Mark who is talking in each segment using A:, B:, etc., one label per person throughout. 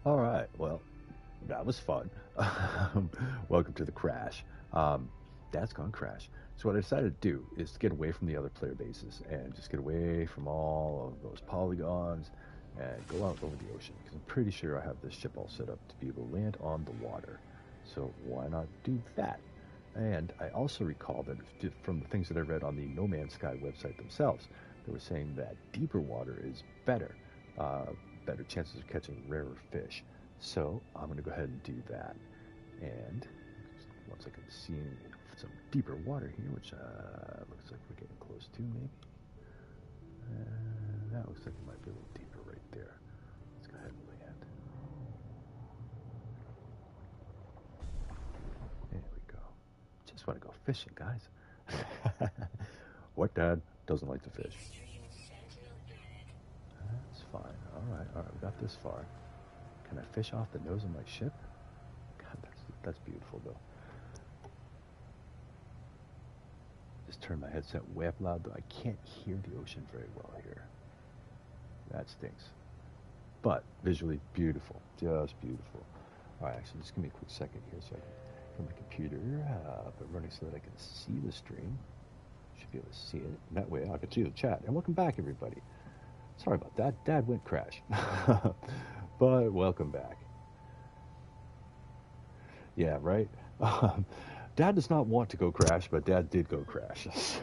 A: All right, well, that was fun. Welcome to the crash. That's gone crash. So what I decided to do is to get away from the other player bases and just get away from all of those polygons and go out over the ocean because I'm pretty sure I have this ship all set up to be able to land on the water. So why not do that? And I also recall that from the things that I read on the No Man's Sky website themselves, they were saying that deeper water is better, uh, better chances of catching rarer fish. So I'm going to go ahead and do that. And once I can see some deeper water here, which looks like we're getting close to maybe. That looks like it might be a little deeper right there. Let's go ahead and land. There we go. Just want to go fishing, guys. What dad doesn't like to fish? That's fine. All right, we got this far. Can I fish off the nose of my ship? God, that's beautiful though. Just turn my headset way up loud though. I can't hear the ocean very well here. That stinks. But visually beautiful, just beautiful. All right, actually, just give me a quick second here so I can from my computer, but running so that I can see the stream. Should be able to see it. And that way I can see the chat. And welcome back, everybody. Sorry about that. Dad went crash. But welcome back. Yeah, right? Dad does not want to go crash, but Dad did go crash. So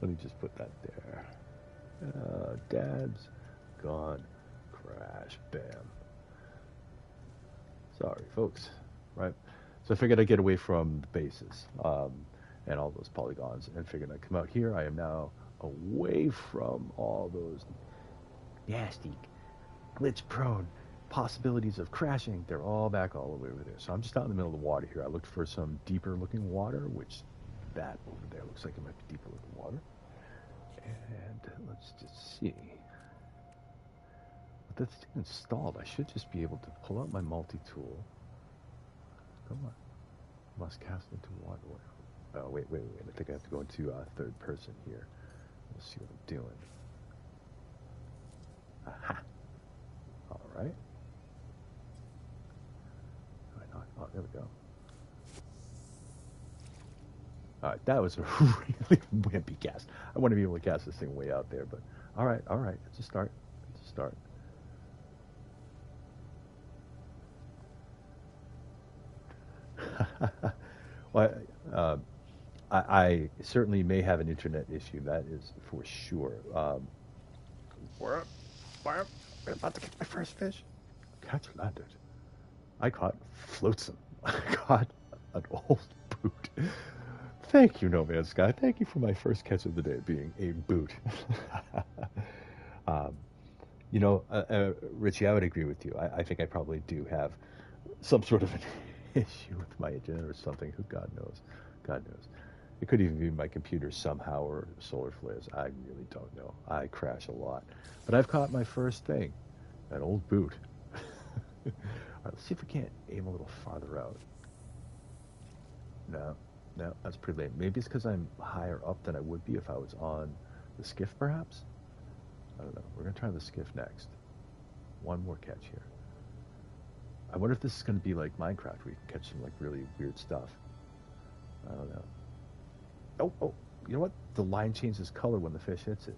A: let me just put that there. Dad's gone crash. Bam. Sorry, folks. Right? So I figured I'd get away from the bases and all those polygons and figured I'd come out here. I am now away from all those nasty, glitch-prone possibilities of crashing. They're all back all the way over there. So I'm just out in the middle of the water here. I looked for some deeper-looking water, which that over there looks like it might be deeper-looking water. And let's just see. With this thing installed, I should just be able to pull out my multi-tool. Come on. Must cast into water. Oh, wait. I think I have to go into third person here. Let's see what I'm doing. Aha. All right. Oh, there we go. All right, that was a really wimpy cast. I want to be able to cast this thing way out there, but all right. It's a start. Well, I certainly may have an internet issue. That is for sure. We're about to catch my first fish. Catch landed. I caught flotsam. I caught an old boot. Thank you, No Man's Sky. Thank you for my first catch of the day being a boot. um, Richie, I would agree with you. I think I probably do have some sort of an issue with my internet or something. Who God knows. God knows. It could even be my computer somehow or solar flares. I really don't know. I crash a lot. But I've caught my first thing, an old boot. All right, let's see if we can't aim a little farther out. No, that's pretty lame. Maybe it's because I'm higher up than I would be if I was on the skiff, perhaps? I don't know. We're going to try the skiff next. One more catch here. I wonder if this is going to be like Minecraft, where you can catch some like really weird stuff. I don't know. Oh, you know what? The line changes color when the fish hits it.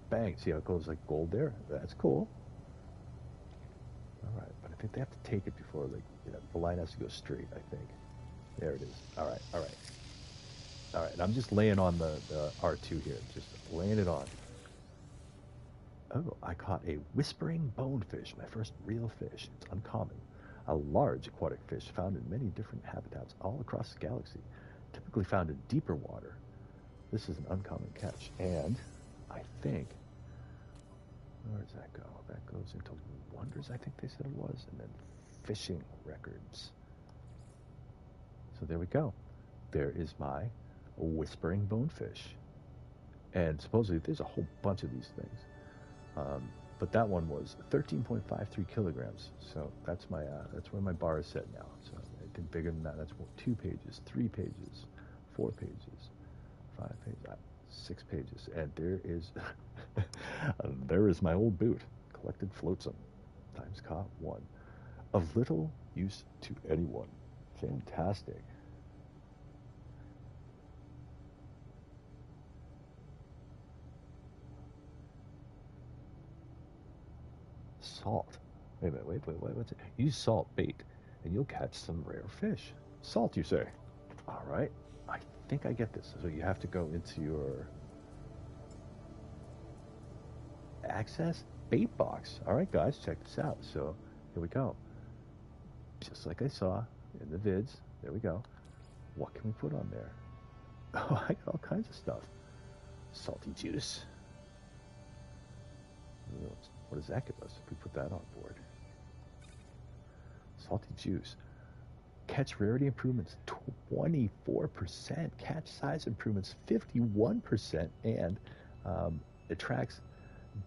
A: Bang, see how it goes like gold there? That's cool. All right, but I think they have to take it before, like, the line has to go straight, I think. There it is. All right, and I'm just laying on the R2 here, just laying it on. Oh, I caught a whispering bonefish, my first real fish. It's uncommon. A large aquatic fish found in many different habitats all across the galaxy, typically found in deeper water. This is an uncommon catch, and I think, where does that go? That goes into Wonders, I think they said it was, and then Fishing Records. So there we go. There is my whispering bonefish. And supposedly there's a whole bunch of these things. But that one was 13.53 kilograms. So that's where my bar is set now. So anything bigger than that, that's 2 pages, 3 pages, 4 pages, 5 pages, 6 pages. And there is my old boot. Collected flotsam. Times caught 1. Of little use to anyone. Fantastic. Salt. Wait a minute, wait, what's it? Use salt bait, and you'll catch some rare fish. Salt, you say? All right. I think I get this. So you have to go into your access bait box. All right, guys, check this out. So here we go. Just like I saw in the vids. There we go. What can we put on there? Oh, I got all kinds of stuff. Salty juice. What does that give us if we put that on board? Salty juice. Catch rarity improvements 24%. Catch size improvements 51%. And attracts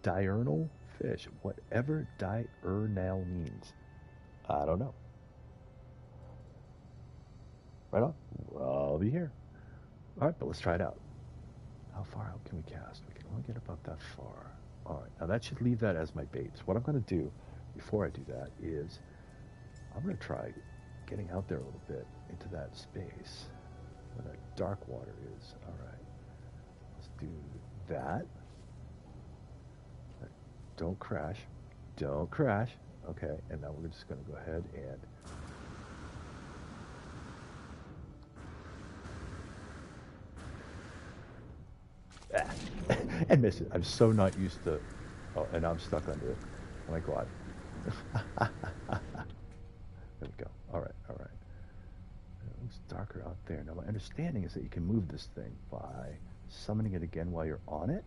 A: diurnal fish. Whatever diurnal means. I don't know. Right on. I'll be here. All right, but let's try it out. How far out can we cast? We can only get about that far. All right, now that should leave that as my bait. So what I'm going to do before I do that is I'm going to try getting out there a little bit into that space where that dark water is. All right, let's do that. Don't crash. Don't crash. Okay, and now we're just going to go ahead and miss it. I'm so not used to... Oh, and I'm stuck under it. Oh my god. There we go. Alright, alright. It looks darker out there. Now my understanding is that you can move this thing by summoning it again while you're on it.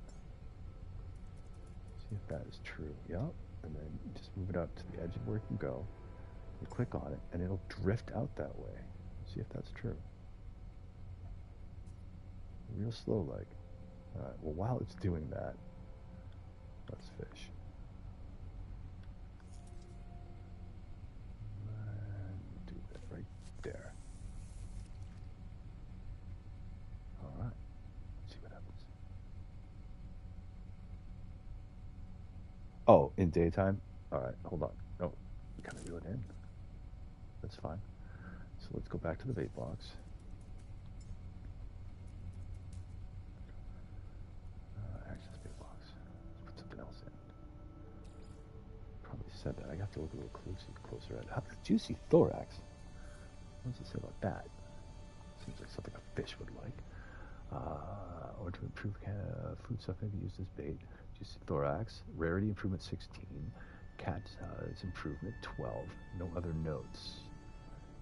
A: See if that is true. Yep. And then you just move it out to the edge of where it can go. You click on it, and it'll drift out that way. See if that's true. Real slow like. Alright, well while it's doing that, let's fish. And do that right there. Alright, let's see what happens. Oh, in daytime? Alright, hold on. No, we gotta reel it in. That's fine. So let's go back to the bait box. Said that. I have to look a little closer at it. How about juicy thorax? What does it say about that? Seems like something a fish would like. Or to improve food stuff may be used as bait. Juicy thorax, rarity improvement 16, cat size improvement 12. No other notes.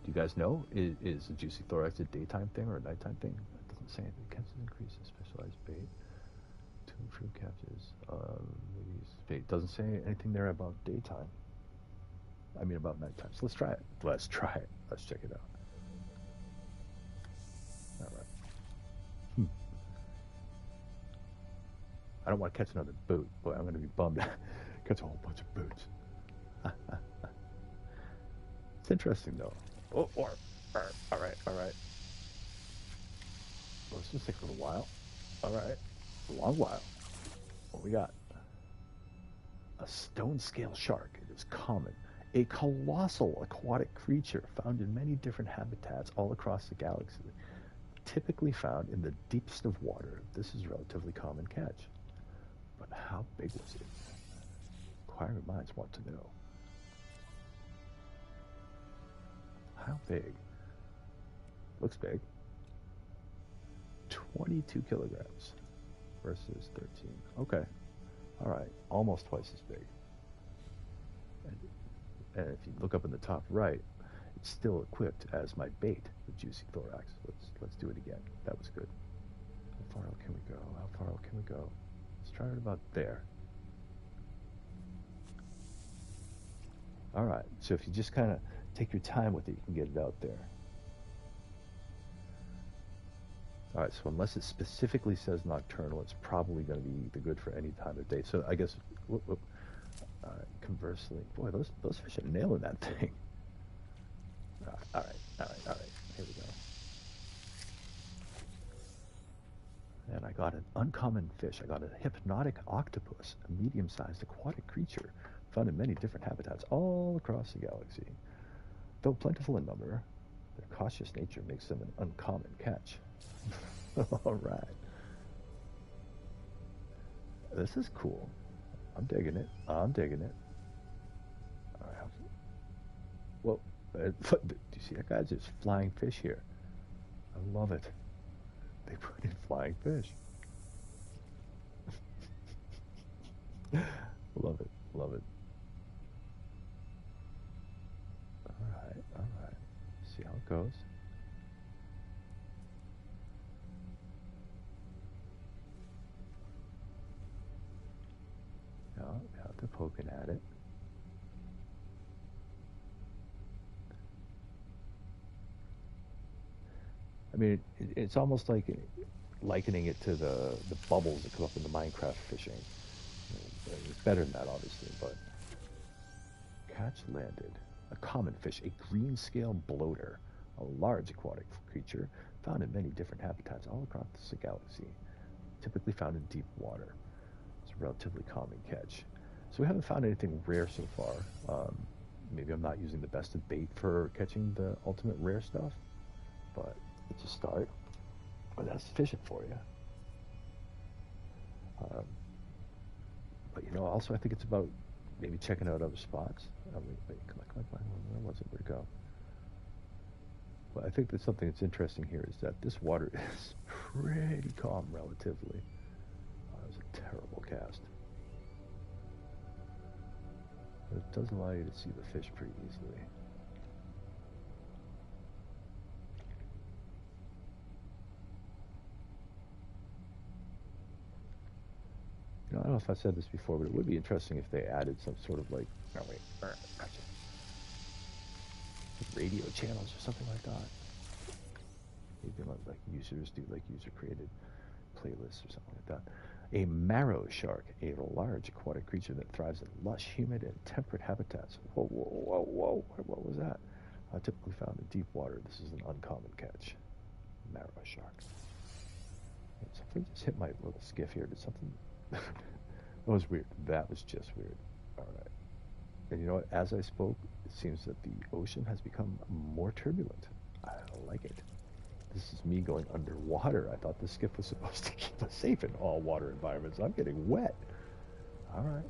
A: Do you guys know? Is a juicy thorax a daytime thing or a nighttime thing? It doesn't say anything. Catches increase in specialized bait. To improve catches. Bait doesn't say anything there about daytime. I mean about nighttime. So let's try it. Let's try it. Let's check it out. All right. I don't want to catch another boot. Boy, I'm going to be bummed. Catch a whole bunch of boots. It's interesting though. Oh, all right. Well, this just take a little while. All right. A long while. What we got? A stone scale shark. It is common. A colossal aquatic creature found in many different habitats all across the galaxy. Typically found in the deepest of water. This is a relatively common catch. But how big was it? Inquiring minds want to know. How big? Looks big. 22 kilograms versus 13. Okay. All right, almost twice as big. And if you look up in the top right, it's still equipped as my bait, the juicy thorax. Let's do it again. That was good. How far out can we go? How far out can we go? Let's try it about there. All right, so if you just kind of take your time with it, you can get it out there. All right, so unless it specifically says nocturnal, it's probably going to be good for any time of day. So I guess, conversely, boy, those fish are nailing that thing. All right. Here we go. And I got an uncommon fish. I got a hypnotic octopus, a medium-sized aquatic creature found in many different habitats all across the galaxy. Though plentiful in number, their cautious nature makes them an uncommon catch. All right. This is cool. I'm digging it. I'm digging it. All right. Well, do you see that, guys? There's flying fish here. I love it. They put in flying fish. Love it. Love it. All right. All right. See how it goes. Now, they're poking at it. I mean, it's almost like likening it to the bubbles that come up in the Minecraft fishing. It's better than that, obviously, but catch landed. A common fish, a green scale bloater, a large aquatic creature found in many different habitats all across the galaxy, typically found in deep water. It's a relatively common catch. So we haven't found anything rare so far. Maybe I'm not using the best of bait for catching the ultimate rare stuff, but it's a start. But that's fishing for you. But you know, also I think it's about maybe checking out other spots. Wait, come on. Where was it? Where'd it go? Well, I think that something that's interesting here is that this water is pretty calm relatively. That was a terrible cast. But it does allow you to see the fish pretty easily. You know, I don't know if I said this before, but it would be interesting if they added some sort of like, oh wait, gotcha. Radio channels or something like that. Maybe like users do like user created playlists or something like that. A marrow shark, a large aquatic creature that thrives in lush, humid, and temperate habitats. Whoa. What was that? Typically found in deep water. This is an uncommon catch. Marrow shark. Something just hit my little skiff here. Did something... That was weird. That was just weird. All right. And you know what? As I spoke, it seems that the ocean has become more turbulent. I like it. This is me going underwater. I thought the skiff was supposed to keep us safe in all water environments. I'm getting wet. All right.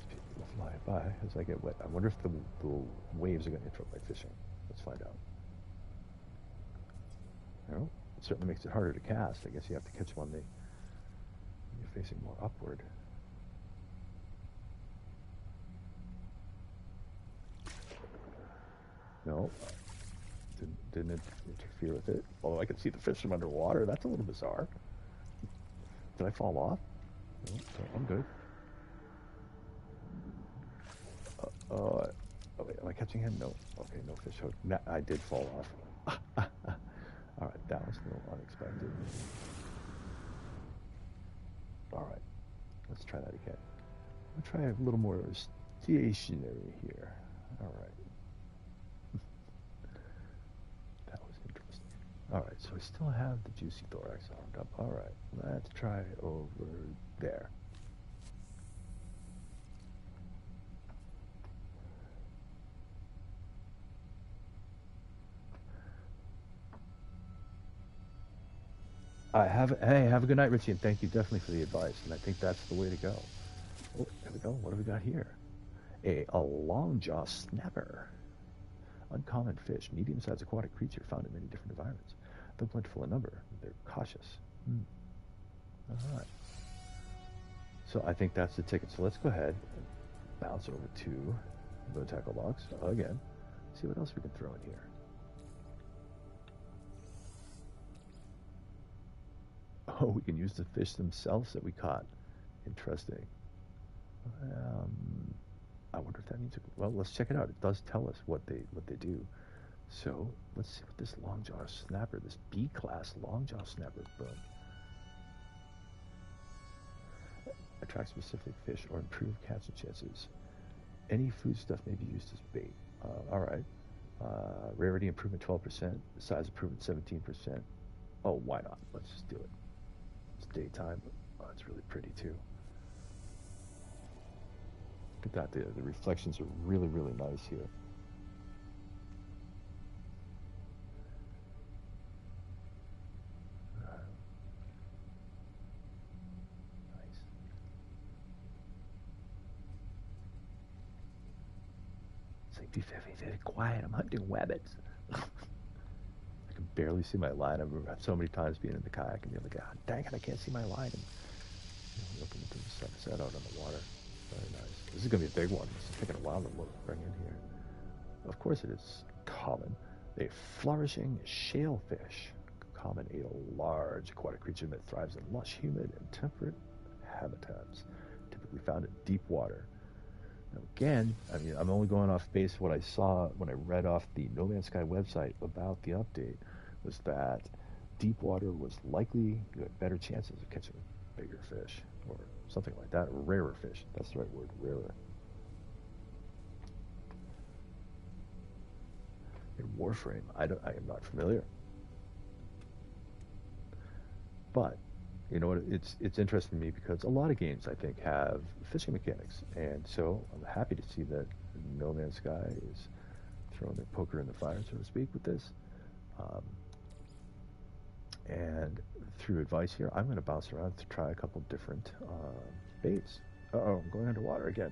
A: People fly by as I get wet. I wonder if the waves are going to interrupt my fishing. Let's find out. You know, it certainly makes it harder to cast. I guess you have to catch one when you're facing more upward. No, didn't interfere with it. Although I can see the fish from underwater. That's a little bizarre. Did I fall off? No, I'm good. Oh wait, am I catching him? No. Okay, no fish hook. Nah, I did fall off. All right, that was a little unexpected. All right, let's try that again. I'll try a little more stationary here. All right. That was interesting. All right, so I still have the juicy thorax armed up. All right, let's try over there. Hey, have a good night, Richie, and thank you definitely for the advice. And I think that's the way to go. Oh, there we go. What do we got here? A long jaw snapper. Uncommon fish, medium-sized aquatic creature found in many different environments. Though plentiful in number, they're cautious. All right. So I think that's the ticket. So let's go ahead and bounce over to the tackle box again. See what else we can throw in here. Oh, we can use the fish themselves that we caught. Interesting. I wonder if that means... Well, let's check it out. It does tell us what they do. So let's see what this longjaw snapper, this B-class longjaw snapper, boom. Attract specific fish or improve catching chances. Any foodstuff may be used as bait. All right. Rarity improvement 12%. Size improvement 17%. Oh, why not? Let's just do it. It's daytime. Oh, it's really pretty too. Look at that, the reflections are really, really nice here. Nice. It's like, be very, very quiet. I'm hunting rabbits. I can barely see my line. I've so many times being in the kayak and you're like, ah, dang it, I can't see my line. And looking into the sunset out on the water. Very nice. This is going to be a big one. This is taking a while to bring in here. Of course it is common. A flourishing shellfish. Common, a large aquatic creature that thrives in lush, humid, and temperate habitats. Typically found in deep water. Now again, I mean, I'm only going off base what I saw when I read off the No Man's Sky website about the update, was that deep water was likely, you had better chances of catching bigger fish, or something like that, or rarer fish. That's the right word, rarer. In Warframe, I am not familiar. But, you know what, it's interesting to me because a lot of games, I think, have fishing mechanics. And so I'm happy to see that No Man's Sky is throwing their poker in the fire, so to speak, with this. And through advice here, I'm going to bounce around to try a couple different baits. Uh-oh, I'm going underwater again.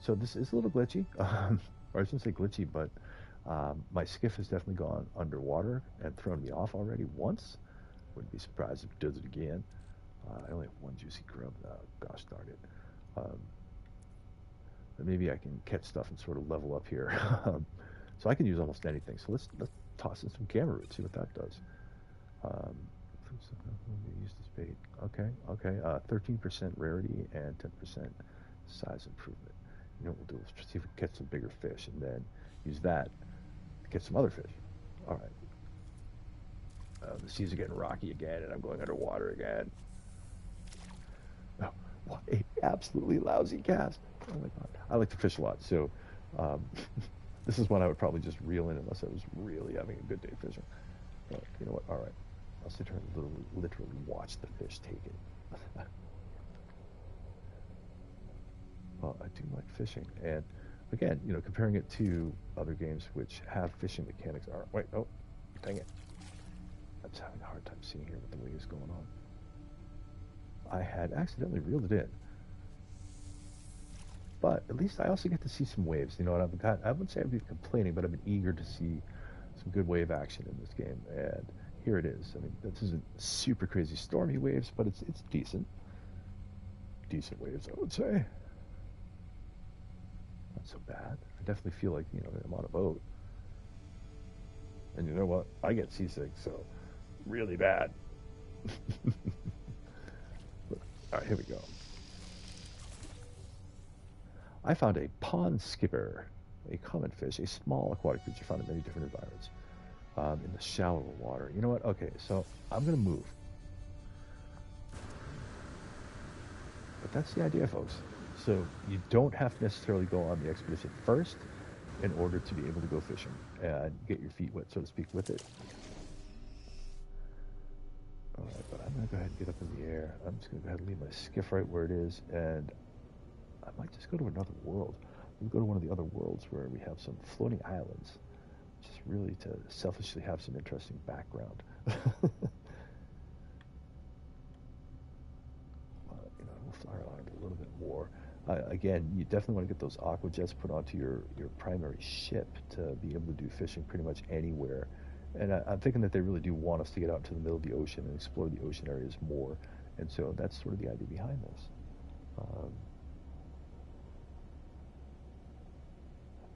A: So this is a little glitchy, or I shouldn't say glitchy, but my skiff has definitely gone underwater and thrown me off already once. Wouldn't be surprised if it does it again. I only have one juicy grub. Gosh darn it. But maybe I can catch stuff and sort of level up here. So I can use almost anything. So let's toss in some camera root, see what that does. Use this bait. Okay. 13% rarity and 10% size improvement. You know what we'll do is see if we can catch some bigger fish and then use that to catch some other fish. All right. The seas are getting rocky again and I'm going underwater again. Oh, what a absolutely lousy cast. Oh my God. I like to fish a lot, so this is one I would probably just reel in unless I was really having a good day fishing. But you know what? All right. I'll sit here and literally watch the fish take it. Well, I do like fishing. And again, you know, comparing it to other games which have fishing mechanics are... Wait, oh, dang it. I'm just having a hard time seeing here what the waves going on. I had accidentally reeled it in. But at least I also get to see some waves. You know what, I wouldn't say I've been complaining, but I've been eager to see some good wave action in this game. And here it is. I mean, this isn't super crazy stormy waves, but it's decent. Decent waves, I would say. Not so bad. I definitely feel like, you know, I'm on a boat. And you know what? I get seasick, so really bad. All right, here we go. I found a pond skipper, a common fish, a small aquatic creature found in many different environments. In the shallower water. You know what? Okay, so I'm going to move. But that's the idea, folks. So you don't have to necessarily go on the expedition first in order to be able to go fishing and get your feet wet, so to speak, with it. All right, but I'm going to go ahead and get up in the air. I'm just going to go ahead and leave my skiff right where it is, and I might just go to another world. We'll go to one of the other worlds where we have some floating islands. Just really to selfishly have some interesting background. You know, we'll fly around a little bit more. Again, you definitely want to get those aqua jets put onto your primary ship to be able to do fishing pretty much anywhere. And I'm thinking that they really do want us to get out into the middle of the ocean and explore the ocean areas more. And so that's sort of the idea behind this.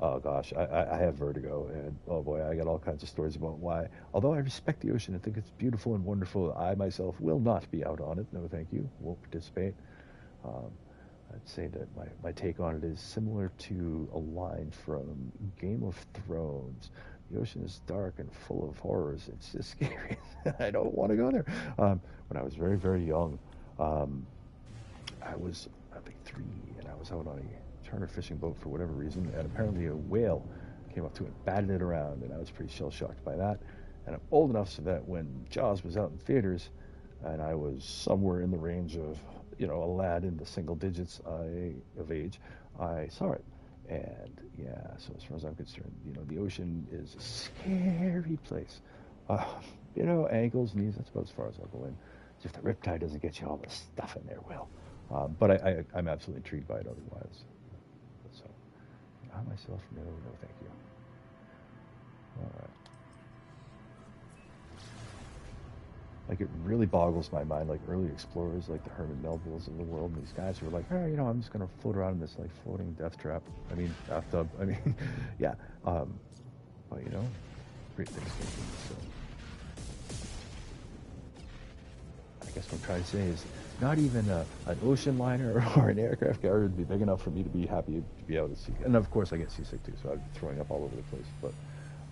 A: Oh gosh, I have vertigo, and oh boy, I got all kinds of stories about why. Although I respect the ocean and think it's beautiful and wonderful, I myself will not be out on it. No, thank you. Won't participate. I'd say that my take on it is similar to a line from Game of Thrones. The ocean is dark and full of horrors. It's just scary. I don't want to go there. When I was very, very young, I was, I think, 3, and I was out on a charter fishing boat for whatever reason, and apparently a whale came up to it and batted it around, and I was pretty shell-shocked by that. And I'm old enough so that when Jaws was out in theaters, and I was somewhere in the range of, you know, a lad in the single digits of age, I saw it. And yeah, so as far as I'm concerned, you know, the ocean is a scary place. Uh, you know, ankles, knees, that's about as far as I'll go in. If the riptide doesn't get you all the stuff in there, will. But I'm absolutely intrigued by it otherwise. So, I myself, no, thank you. All right. Like, it really boggles my mind, like early explorers, like the Herman Melvilles of the world, and these guys who are like, oh, you know, I'm just going to float around in this, like, floating death trap. I mean, bathtub. I mean, yeah. But, you know, great things can be, so. I guess what I'm trying to say is not even an ocean liner or an aircraft carrier would be big enough for me to be happy to be able to see. And, of course, I get seasick, too, so I'm throwing up all over the place. But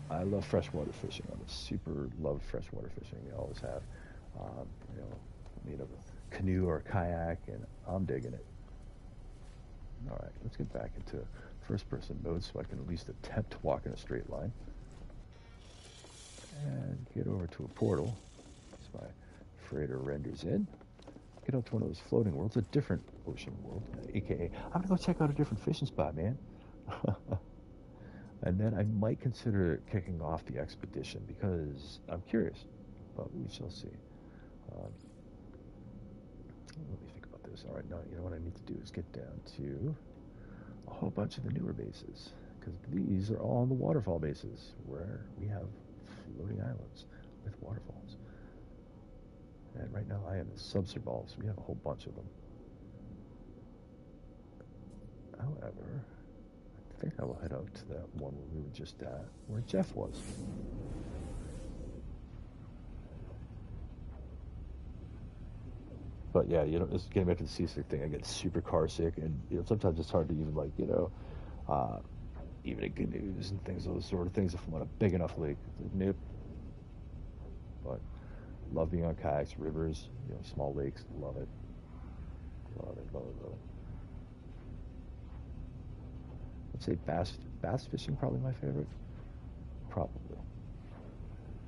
A: I love freshwater fishing. I'm a super love freshwater fishing. I always have. You know, made of a canoe or a kayak, and I'm digging it. All right, let's get back into first-person mode so I can at least attempt to walk in a straight line. And get over to a portal. As my freighter renders in. Get out to one of those floating worlds, a different ocean world, aka I'm gonna go check out a different fishing spot, man. And then I might consider kicking off the expedition because I'm curious, but we shall see. Let me think about this. All right, now you know what I need to do is get down to a whole bunch of the newer bases, because these are all the waterfall bases where we have floating islands with waterfalls. And right now I am in Subserbal, so we have a whole bunch of them. However, I think I will head out to that one where we were just at, where Jeff was. But yeah, you know, just getting back to the seasick thing, I get super car sick, and you know, sometimes it's hard to even, like, you know, even in canoes and things, those sort of things, if I'm on a big enough lake. Like, nope. But love being on kayaks, rivers, you know, small lakes, love it. Love it, love it, love it. I'd say bass fishing, probably my favorite. Probably.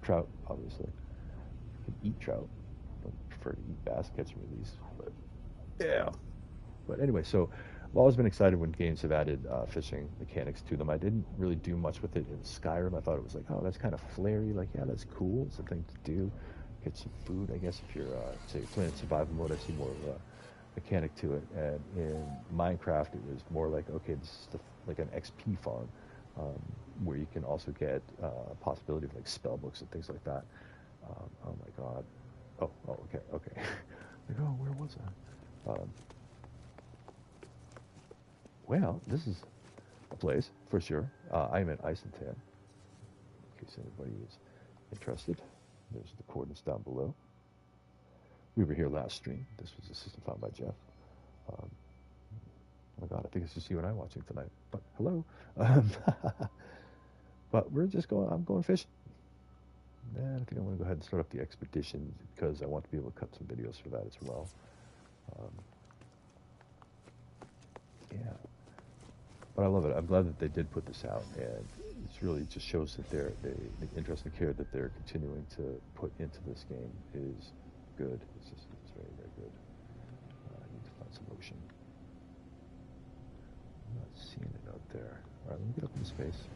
A: Trout, obviously. I can eat trout. Don't prefer to eat bass, catch and release. But yeah. But anyway, so I've always been excited when games have added fishing mechanics to them. I didn't really do much with it in Skyrim. I thought it was like, oh, that's kind of flary. Like, yeah, that's cool. It's a thing to do. Get some food, I guess, if you're, say, playing survival mode. I see more of a mechanic to it. And in Minecraft, it was more like, okay, this is like an XP farm, where you can also get a possibility of like spell books and things like that. Oh my god. Oh, okay. Like, oh, where was I? Well, this is a place for sure. I'm in Iceland, in case anybody is interested. There's the coordinates down below. We were here last stream. This was a system found by Jeff. Oh my god, I think it's just you and I watching tonight. But hello. But we're just going, I'm going fishing. And I think I'm going to go ahead and start up the expedition because I want to be able to cut some videos for that as well. Yeah. But I love it. I'm glad that they did put this out, and it really just shows that the interest and care that they're continuing to put into this game is good. It's very, very good. I need to find some ocean. I'm not seeing it out there. All right, let me get up into space.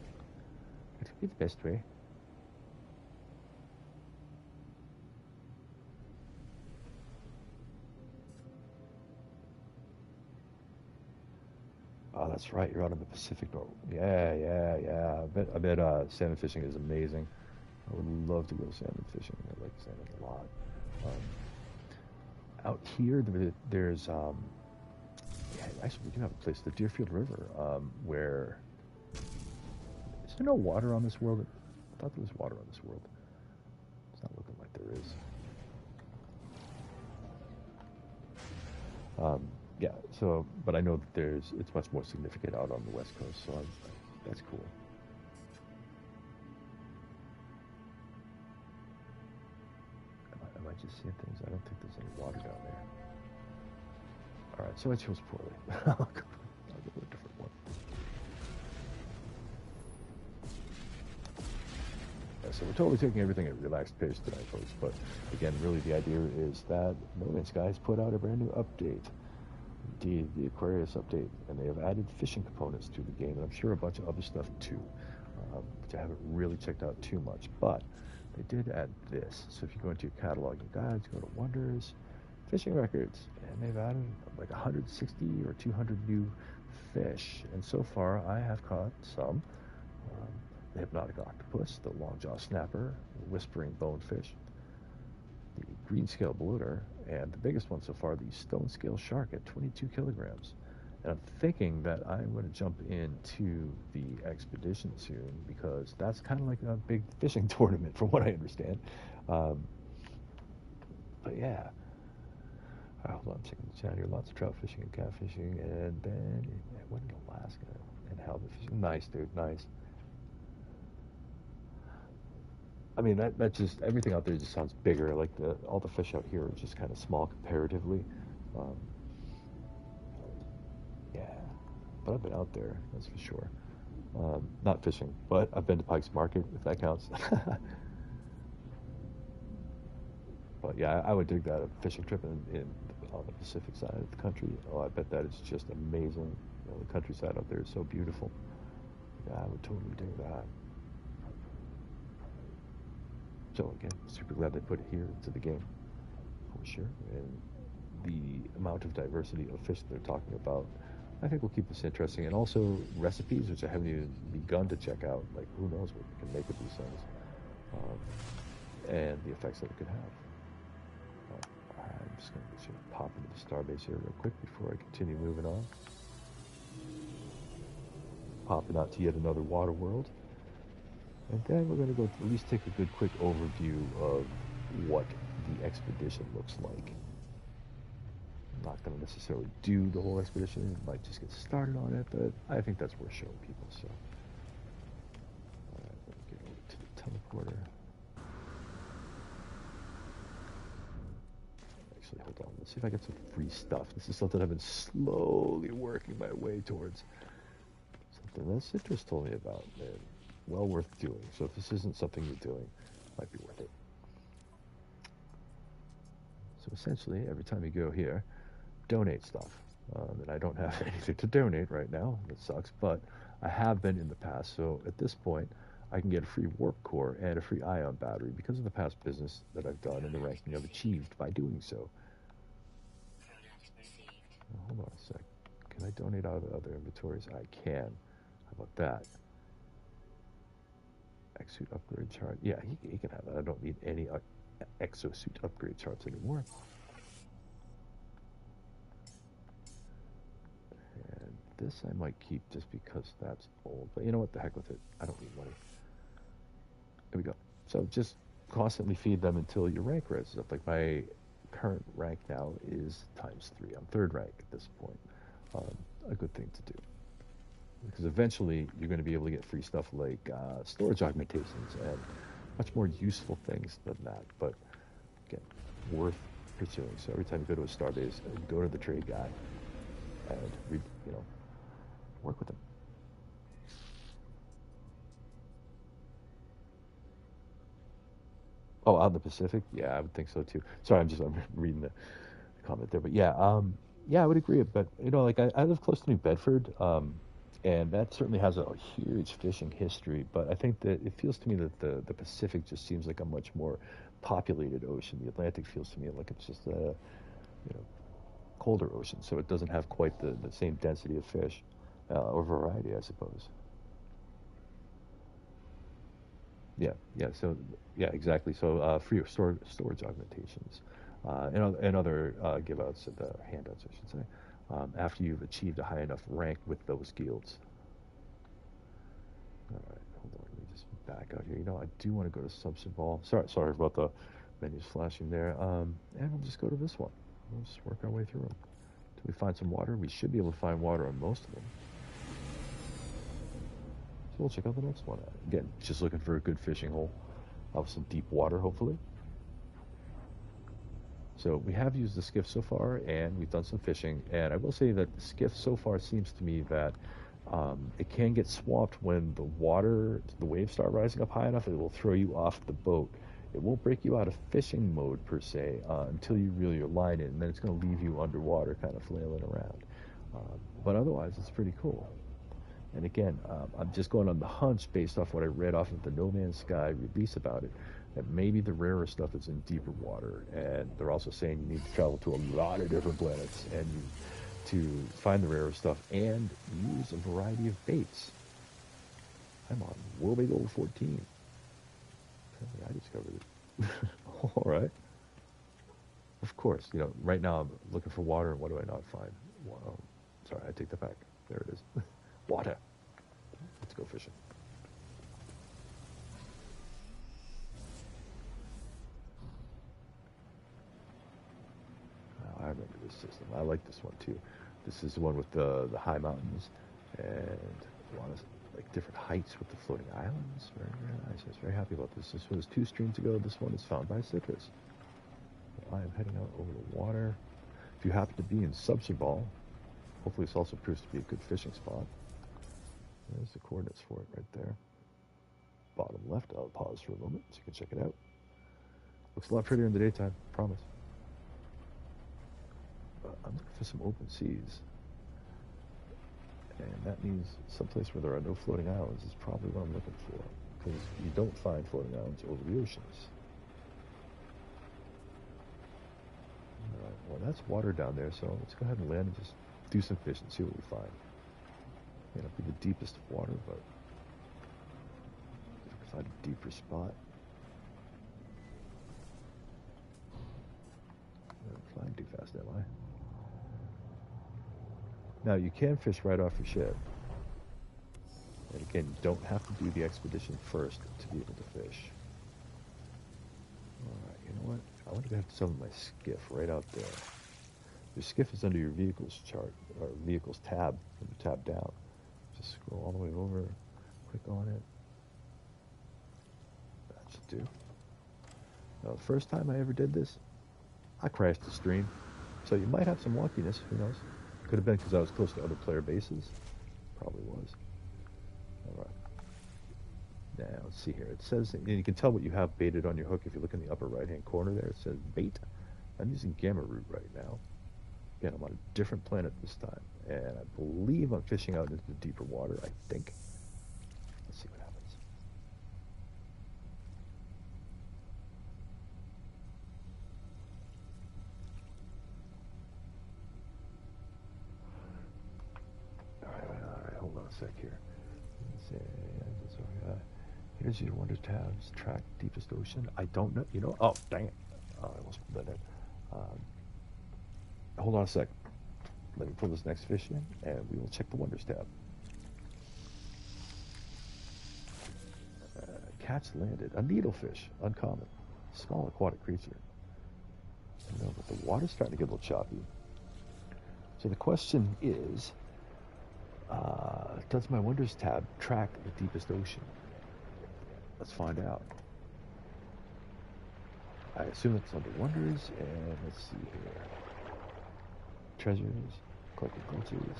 A: It would be the best way. Oh, that's right. You're out in the Pacific North. Yeah. I bet salmon fishing is amazing. I would love to go salmon fishing. I like salmon a lot. Out here, there's actually we do have a place, the Deerfield River, where is there no water on this world? I thought there was water on this world. It's not looking like there is. Yeah, so, but I know that it's much more significant out on the West Coast, so that's cool. Am I just seeing things? I don't think there's any water down there. All right, so I chose poorly. I'll go to a different one. So we're totally taking everything at a relaxed pace tonight, folks. But again, really the idea is that No Man's Sky has put out a brand new update. Indeed, the Aquarius update, and they have added fishing components to the game, and I'm sure a bunch of other stuff too, which I haven't really checked out too much. But they did add this. So if you go into your catalog, your guides, go to Wonders, Fishing Records, and they've added like 160 or 200 new fish. And so far, I have caught some. The hypnotic octopus, the longjaw snapper, the whispering bonefish, the green scale bloater, and the biggest one so far, the stone scale shark at 22 kilograms. And I'm thinking that I'm going to jump into the expedition soon because that's kind of like a big fishing tournament from what I understand. But yeah. All right, hold on, I'm checking the chat here. Lots of trout fishing and catfishing, and then I went in Alaska and halibut fishing. Nice, dude, nice. I mean, that just, everything out there just sounds bigger. Like all the fish out here are just kind of small comparatively. Yeah, but I've been out there, that's for sure. Not fishing, but I've been to Pike's Market, if that counts. But yeah, I would dig that, a fishing trip on the Pacific side of the country. Oh, I bet that is just amazing. You know, the countryside out there is so beautiful. Yeah, I would totally dig that. So again, super glad they put it here into the game, for sure. And the amount of diversity of fish that they're talking about, I think will keep this interesting. And also recipes, which I haven't even begun to check out. Like, who knows what you can make with these things. And the effects that it could have. I'm just going to pop into the starbase here real quick before I continue moving on. Popping out to yet another water world. And then we're going to go at least take a good quick overview of what the expedition looks like. I'm not going to necessarily do the whole expedition. I might just get started on it, but I think that's worth showing people. So, all right, let me get over to the teleporter. Actually, hold on. Let's see if I get some free stuff. This is something I've been slowly working my way towards. Something that Citrus told me about, and well worth doing. So if this isn't something you're doing, it might be worth it. So essentially, every time you go here, donate stuff. And I don't have anything to donate right now. That sucks, but I have been in the past. So at this point, I can get a free warp core and a free ion battery because of the past business that I've done and the ranking I've achieved by doing so. Now, hold on a sec. Can I donate out of the other inventories? I can. How about that? Exosuit upgrade chart. Yeah, he can have that. I don't need any exosuit upgrade charts anymore. And this I might keep just because that's old. But you know what? The heck with it. I don't need money. There we go. So just constantly feed them until your rank rises up. Like my current rank now is ×3. I'm 3rd rank at this point. A good thing to do. Because eventually you're going to be able to get free stuff like storage augmentations and much more useful things than that. But again, worth pursuing. So every time you go to a starbase, go to the trade guy and work with him. Oh, out in the Pacific? Yeah, I would think so too. Sorry, I'm reading the comment there, but yeah, yeah, I would agree. But like I live close to New Bedford. And that certainly has a huge fishing history, but I think that it feels to me that the Pacific just seems like a much more populated ocean. The Atlantic feels to me like it's just a colder ocean, so it doesn't have quite the same density of fish or variety, I suppose. Yeah, exactly. So free storage augmentations and other give outs, handouts, I should say. After you've achieved a high enough rank with those guilds. All right, hold on, let me just back out here. I do want to go to Subsubol. Sorry about the menus flashing there. And we'll just go to this one. We'll just work our way through them until we find some water. We should be able to find water on most of them. So we'll check out the next one. Again, just looking for a good fishing hole. With some deep water, hopefully. So we have used the skiff so far, and we've done some fishing. And I will say that the skiff so far seems to me that It can get swamped when the waves start rising up high enough. It will throw you off the boat. It won't break you out of fishing mode per se until you reel your line in, and then it's going to leave you underwater, kind of flailing around. But otherwise, it's pretty cool. And again, I'm just going on the hunch based off what I read off of the No Man's Sky release about it, that maybe the rarer stuff is in deeper water. And they're also saying you need to travel to a lot of different planets to find the rarer stuff and use a variety of baits. I'm on World Gold 14. I discovered it. All right. Of course, right now I'm looking for water, and what do I not find? Wow. Sorry, I take that back. There it is. Water. Let's go fishing. Oh, I remember this system. I like this one too. This is the one with the high mountains and a lot of different heights with the floating islands. Very, very nice. I was very happy about this. This was 2 streams ago. This one is found by Citrus. So I am heading out over the water. If you happen to be in Subserball, hopefully this also proves to be a good fishing spot. There's the coordinates for it right there. Bottom left. I'll pause for a moment so you can check it out. Looks a lot prettier in the daytime, promise. I'm looking for some open seas. And that means someplace where there are no floating islands is probably what I'm looking for. Because you don't find floating islands over the oceans. Alright, well that's water down there, so let's go ahead and land and just do some fishing, see what we find. May not be the deepest of water, but if we find a deeper spot. I'm flying too fast, am I? Now, you can fish right off your ship. And again, you don't have to do the expedition first to be able to fish. Alright, you know what? I want to go ahead and summon my skiff right out there. Your skiff is under your vehicles chart, or vehicles tab, from the tab down. Just scroll all the way over, click on it. That should do. Now, the first time I ever did this, I crashed the stream. So you might have some wonkiness, who knows? Could have been because I was close to other player bases. Probably was. Alright. Now, let's see here. It says, and you can tell what you have baited on your hook if you look in the upper right-hand corner there. It says bait. I'm using Gamma Root right now. Again, I'm on a different planet this time. And I believe I'm fishing out into the deeper water, I think. Let's see what happens. Alright, hold on a sec here. Here's your wonder tabs, track deepest ocean. I don't know, oh, dang it. Oh, I almost put that in. Hold on a sec. Let me pull this next fish in, and we will check the wonders tab. Catch landed. A needlefish, uncommon. Small aquatic creature. But the water's starting to get a little choppy. So the question is, does my wonders tab track the deepest ocean? Let's find out. I assume it's under wonders, and let's see here. Treasures, collected gulches.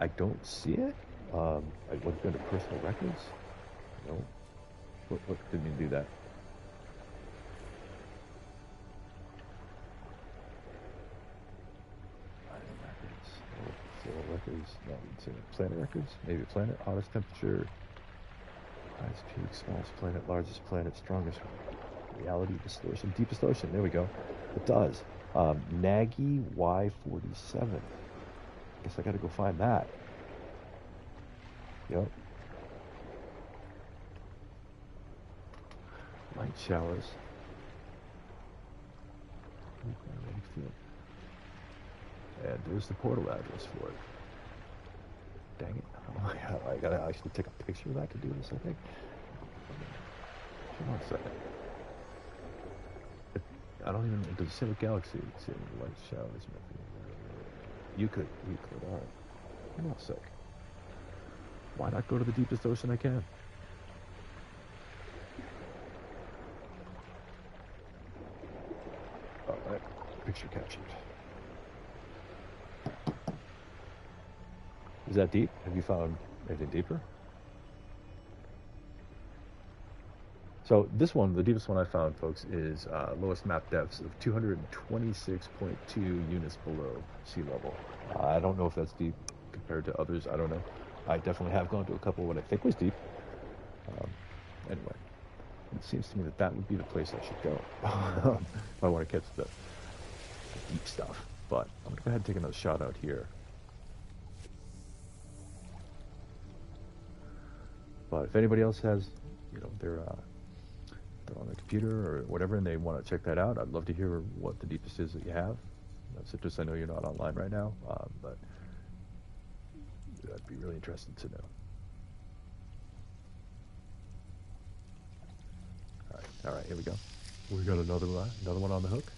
A: I don't see it. I looked into personal records. No. What didn't mean to do that? Item records. Floral records. No, it's in planet records. Maybe planet, hottest temperature. Highest peak, smallest planet, largest planet, strongest reality, distortion, deepest ocean. There we go. It does. Nagy Y47. Guess I gotta go find that. Yep. Light showers. And there's the portal address for it. Dang it. Oh, I gotta actually take a picture of that to do this, I think. Hold on a second. I don't even, does it say what galaxy it's in? Light showers. Euclid, alright. Hold on a sec. Why not go to the deepest ocean I can? Alright, picture captured. Is that deep? Have you found anything deeper? So this one, the deepest one I found, folks, is lowest map depths of 226.2 units below sea level. I don't know if that's deep compared to others. I don't know. I definitely have gone to a couple what I think was deep. Anyway, it seems to me that that would be the place I should go if I want to catch the deep stuff. But I'm going to go ahead and take another shot out here. But if anybody else has, you know, they're on their computer or whatever and they want to check that out, I'd love to hear what the deepest is that you have. Citrus, I know you're not online right now, but I'd be really interested to know. All right, here we go. We got another one on the hook.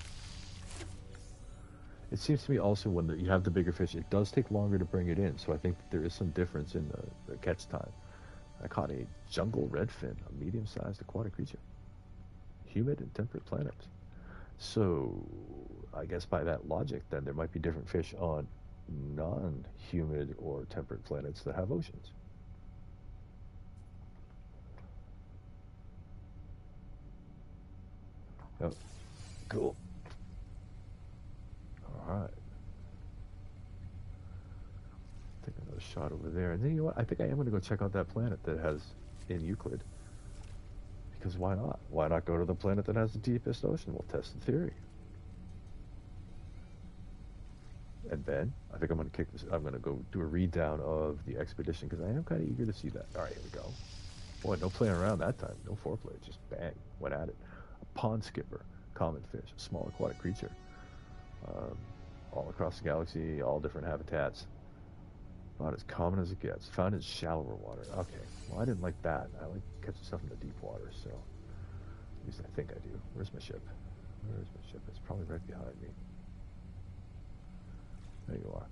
A: It seems to me also when you have the bigger fish, it does take longer to bring it in, so I think that there is some difference in the catch time. I caught a jungle redfin, a medium-sized aquatic creature. Humid and temperate planets. So I guess by that logic, then there might be different fish on non-humid or temperate planets that have oceans. Oh, cool. All right. Take another shot over there. And then you know what? I think I am going to go check out that planet that has in Euclid. Because why not? Why not go to the planet that has the deepest ocean? We'll test the theory. And then, I think I'm going to kick this. I'm going to go do a read down of the expedition because I am kind of eager to see that. All right, here we go. Boy, no playing around that time. No foreplay. Just bang. Went at it. A pond skipper, common fish, a small aquatic creature. All across the galaxy, all different habitats. About as common as it gets. Found in shallower water. Okay. Well, I didn't like that. I like catching stuff in the deep water, so at least I think I do. Where's my ship? Where's my ship? It's probably right behind me. There you are.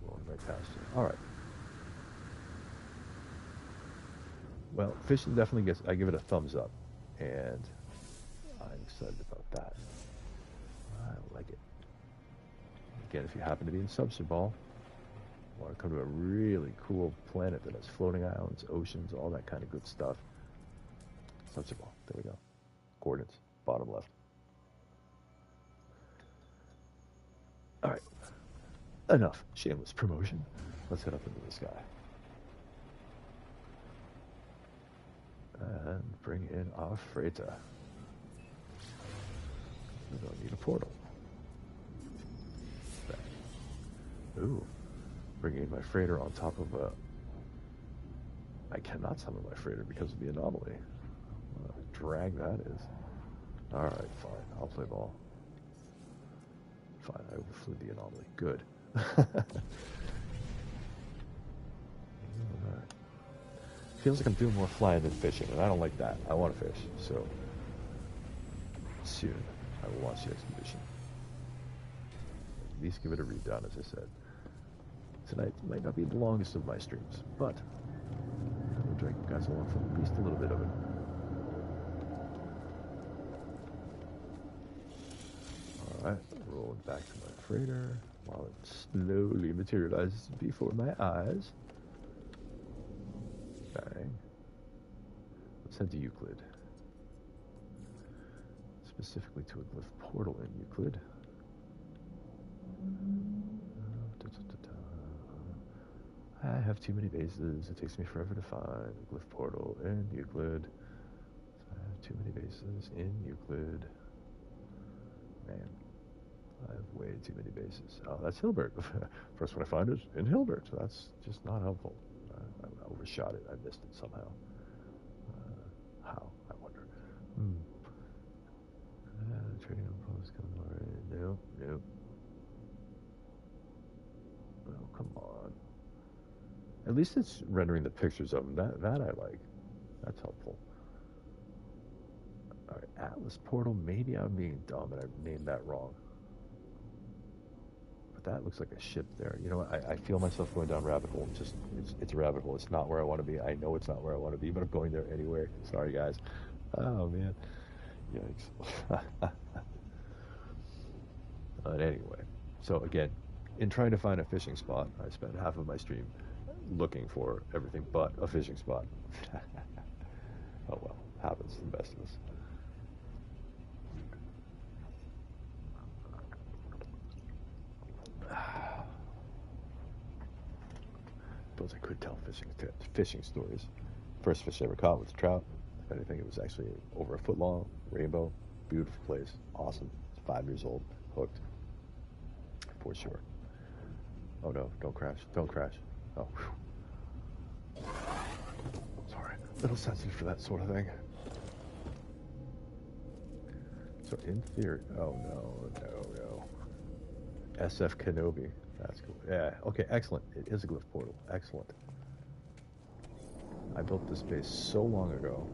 A: Rolling right past you. All right. Well, fishing definitely gets, I give it a thumbs up, and I'm excited about that. I like it. Again, if you happen to be in Subserball, want to come to a really cool planet that has floating islands, oceans, all that kind of good stuff. Subserball. There we go. Coordinates. Bottom left. All right. Enough shameless promotion. Let's head up into the sky. And bring in our freighter. We don't need a portal. Bang. Ooh. Bringing in my freighter on top of a... I cannot summon my freighter because of the anomaly. What a drag that is. Alright, fine. I'll play ball. Fine, I overflew the anomaly. Good. Feels like I'm doing more flying than fishing, and I don't like that. I want to fish, so soon I will launch the expedition. At least give it a read down, as I said. Tonight might not be the longest of my streams, but I will drag you guys along for at least a little bit of it. Alright, rolling back to my freighter while it slowly materializes before my eyes. Bang. Let's head to Euclid. Specifically to a glyph portal in Euclid. I have too many bases. It takes me forever to find a glyph portal in Euclid. So I have too many bases in Euclid. Man, I have way too many bases. Oh, that's Hilbert. First one I find is in Hilbert. So that's just not helpful. I overshot it. I missed it somehow. How? I wonder. Trading on post already. Nope. Oh, come on. At least it's rendering the pictures of them. That I like. That's helpful. All right, Atlas Portal. Maybe I'm being dumb and I named that wrong. But that looks like a ship there. You know what? I feel myself going down rabbit hole. It's a rabbit hole. It's not where I want to be. I know it's not where I want to be, but I'm going there anyway. Sorry, guys. Oh, man. Yikes. But anyway. So, again, in trying to find a fishing spot, I spent half of my stream looking for everything but a fishing spot. Oh well, happens to the best of us. Suppose I could tell fishing stories. First fish I ever caught was trout. If anything, it was actually over a foot long, rainbow, beautiful place, awesome. It's 5 years old, hooked, for sure. Oh no, don't crash, don't crash. Oh, whew. Sorry, a little sensitive for that sort of thing. So in theory, oh no. SF Kenobi, that's cool. Yeah, okay, excellent. It is a glyph portal, excellent. I built this base so long ago.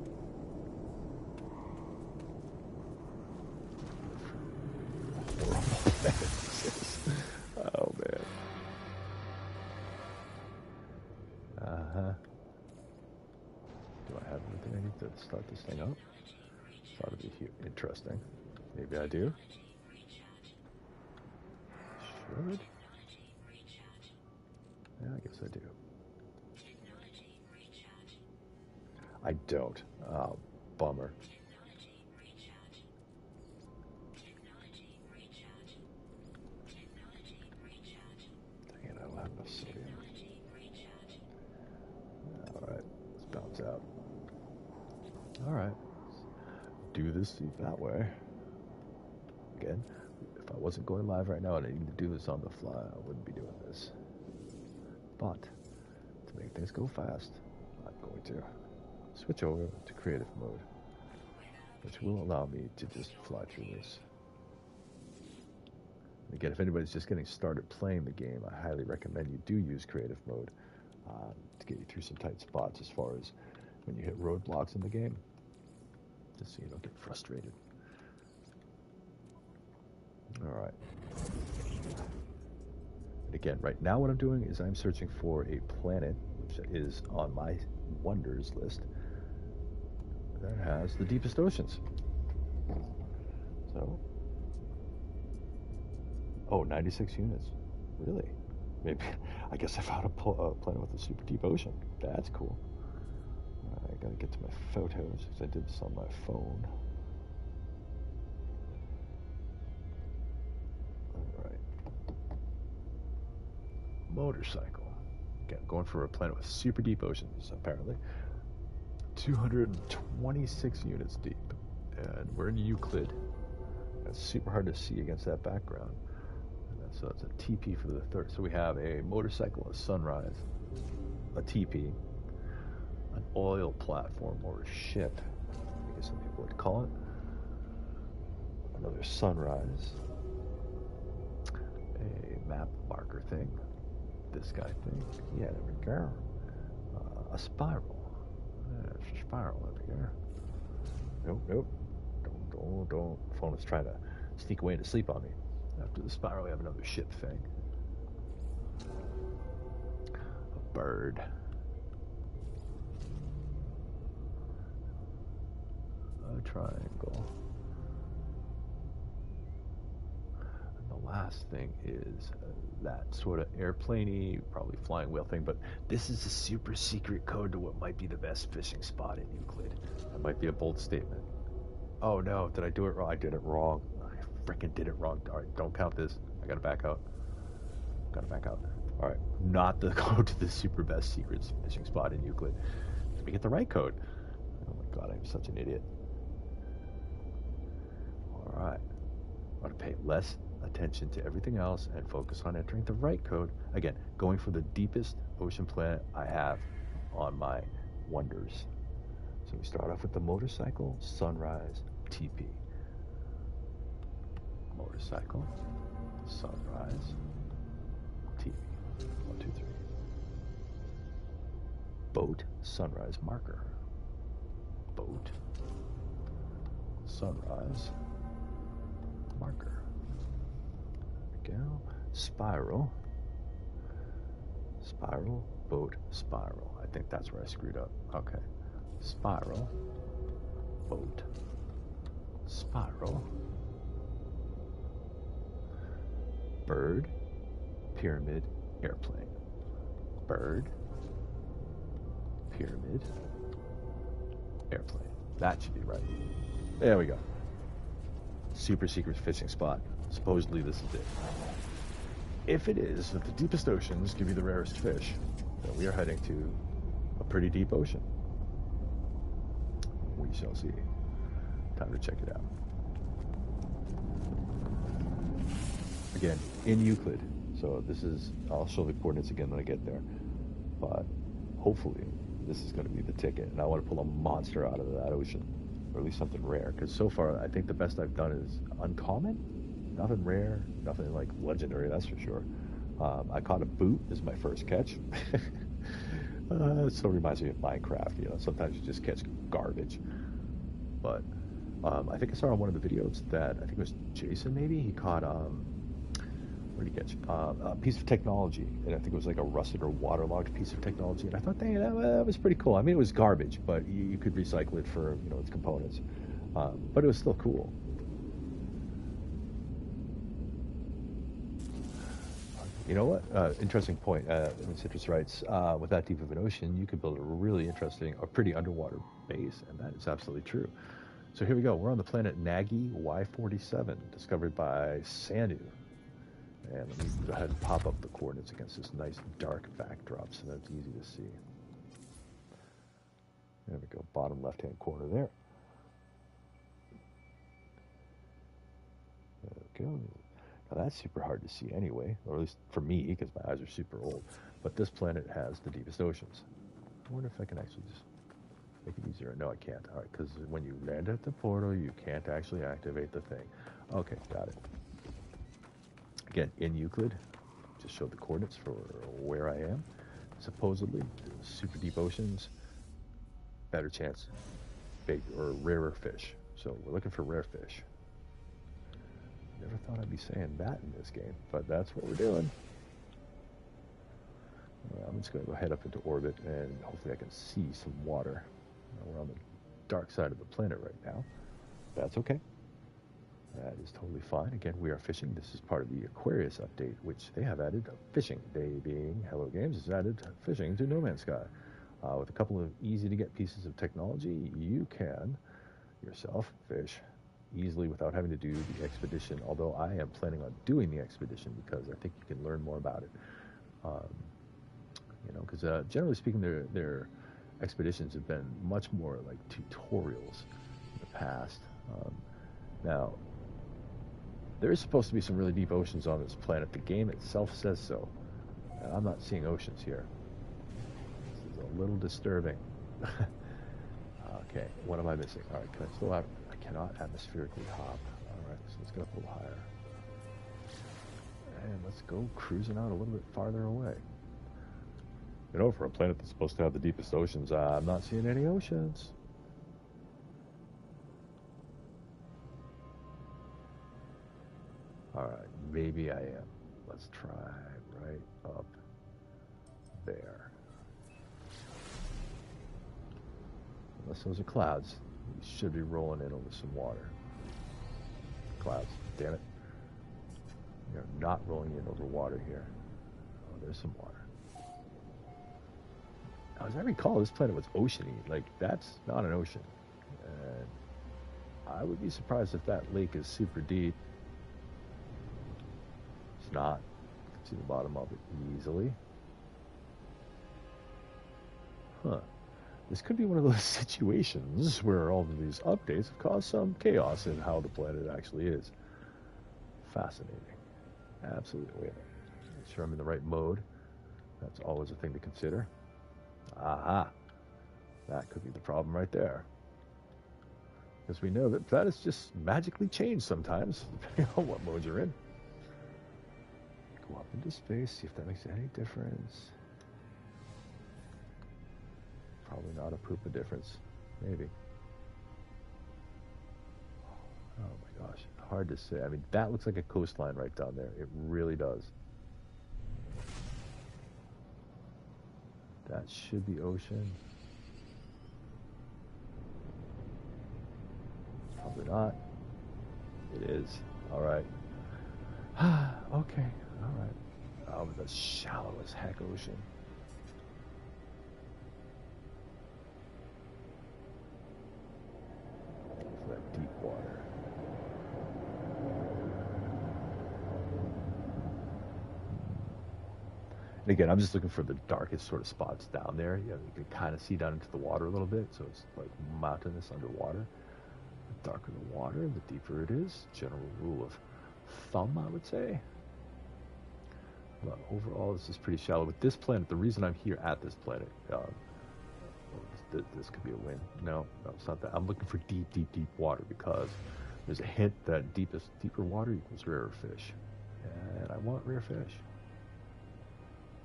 A: Oh man. Do I have anything I need to start this thing up? Thought it'd be interesting. Maybe I do. Should. Yeah, I guess I do. I don't. Oh, bummer. Dang it, I don't have enough sodium. Alright, let's bounce out. Alright. Do this that way. Again, if I wasn't going live right now and I needed to do this on the fly, I wouldn't be doing this. But, to make things go fast, I'm going to switch over to creative mode, which will allow me to just fly through this. And again, if anybody's just getting started playing the game, I highly recommend you do use creative mode to get you through some tight spots as far as when you hit roadblocks in the game, just so you don't get frustrated. All right. And again, right now what I'm doing is I'm searching for a planet, which is on my wonders list, that has the deepest oceans. So, oh, 96 units. Really? Maybe, I guess I found a planet with a super deep ocean. That's cool. I gotta get to my photos, because I did this on my phone. Alright. Motorcycle. Again, going for a planet with super deep oceans, apparently. 226 units deep. And we're in Euclid. That's super hard to see against that background. And so it's a TP for the third. So we have a motorcycle, a sunrise, a TP, an oil platform or a ship, I guess some people would call it, another sunrise, a map marker thing, this guy thing, yeah, there we go, a spiral, there's a spiral over here, nope, don't, phone is trying to sneak away into sleep on me. After the spiral we have another ship thing, a bird, a triangle, and the last thing is that sort of airplane-y, probably flying whale thing, but this is a super secret code to what might be the best fishing spot in Euclid. That might be a bold statement. Oh no, did I do it wrong? I did it wrong. I freaking did it wrong. Alright, don't count this. I gotta back out. Alright, not the code to the super best secret fishing spot in Euclid. Let me get the right code. Oh my god, I'm such an idiot. Alright, I want to pay less attention to everything else and focus on entering the right code. Again, going for the deepest ocean planet I have on my wonders. So we start off with the motorcycle, sunrise, TP. Motorcycle, sunrise, TP. 1, 2, 3. Boat, sunrise marker. Boat, sunrise, marker. There we go. Spiral, boat, spiral. I think that's where I screwed up. Okay. Spiral, boat, spiral, bird, pyramid, airplane. Bird, pyramid. Airplane. That should be right. There we go. Super secret fishing spot. Supposedly this is it. If it is that the deepest oceans give you the rarest fish, then we are heading to a pretty deep ocean. We shall see. Time to check it out. Again, in Euclid. So this is, I'll show the coordinates again when I get there. But hopefully this is going to be the ticket. And I want to pull a monster out of that ocean. Or at least something rare. Because so far, I think the best I've done is uncommon. Nothing rare. Nothing like legendary, that's for sure. I caught a boot as my first catch. It still reminds me of Minecraft. You know, sometimes you just catch garbage. But I think I saw on one of the videos that, I think it was Jason maybe, he caught... what did he catch? A piece of technology, and I think it was like a rusted or waterlogged piece of technology. And I thought, dang, that was pretty cool. I mean, it was garbage, but you could recycle it for, you know, its components. But it was still cool. You know what? Interesting point. Citrus writes, with that deep of an ocean, you could build a really interesting, a pretty underwater base, and that is absolutely true. So here we go. We're on the planet Nagi Y47, discovered by Sanu. And let me go ahead and pop up the coordinates against this nice dark backdrop so that it's easy to see. There we go, bottom left-hand corner there. There we go. Now that's super hard to see anyway, or at least for me, because my eyes are super old. But this planet has the deepest oceans. I wonder if I can actually just make it easier. No, I can't. All right, because when you land at the portal, you can't actually activate the thing. Okay, got it. Again, in Euclid, just showed the coordinates for where I am. Supposedly, super deep oceans, better chance, big or rarer fish. So we're looking for rare fish. Never thought I'd be saying that in this game, but that's what we're doing. I'm just going to go head up into orbit, and hopefully I can see some water. We're on the dark side of the planet right now. That's okay. That is totally fine. Again, we are fishing. This is part of the Aquarius update, which they have added fishing. They being Hello Games has added fishing to No Man's Sky. With a couple of easy-to-get pieces of technology, you can yourself fish easily without having to do the expedition, although I am planning on doing the expedition because I think you can learn more about it. You know, because generally speaking, their expeditions have been much more like tutorials in the past. Now, there is supposed to be some really deep oceans on this planet. The game itself says so. And I'm not seeing oceans here. This is a little disturbing. Okay, what am I missing? All right, can I still have... I cannot atmospherically hop. All right, so let's get up a little higher. And let's go cruising out a little bit farther away. You know, for a planet that's supposed to have the deepest oceans, I'm not seeing any oceans. All right, maybe I am. Let's try right up there. Unless those are clouds, we should be rolling in over some water. Clouds, damn it. You're not rolling in over water here. Oh, there's some water. Now, as I recall, this planet was oceany. Like, that's not an ocean. And I would be surprised if that lake is super deep. It's not. You can see the bottom of it easily. Huh. This could be one of those situations where all of these updates have caused some chaos in how the planet actually is. Fascinating. Absolutely. Make sure I'm in the right mode. That's always a thing to consider. Aha. That could be the problem right there. Because we know that planets just magically change sometimes, depending on what mode you're in. Go up into space, see if that makes any difference. Probably not a poop of difference. Maybe. Oh my gosh. Hard to say. I mean, that looks like a coastline right down there. It really does. That should be ocean. Probably not. It is. All right. Okay. All right. Oh, the shallow as heck ocean. And again, I'm just looking for the darkest sort of spots down there. You can kind of see down into the water a little bit, so it's like mountainous underwater. The darker the water, the deeper it is. General rule of thumb, I would say. But overall, this is pretty shallow. With this planet, the reason I'm here at this planet, this could be a win. No, it's not that. I'm looking for deep, deep, deep water because there's a hint that deeper water equals rarer fish. And I want rare fish.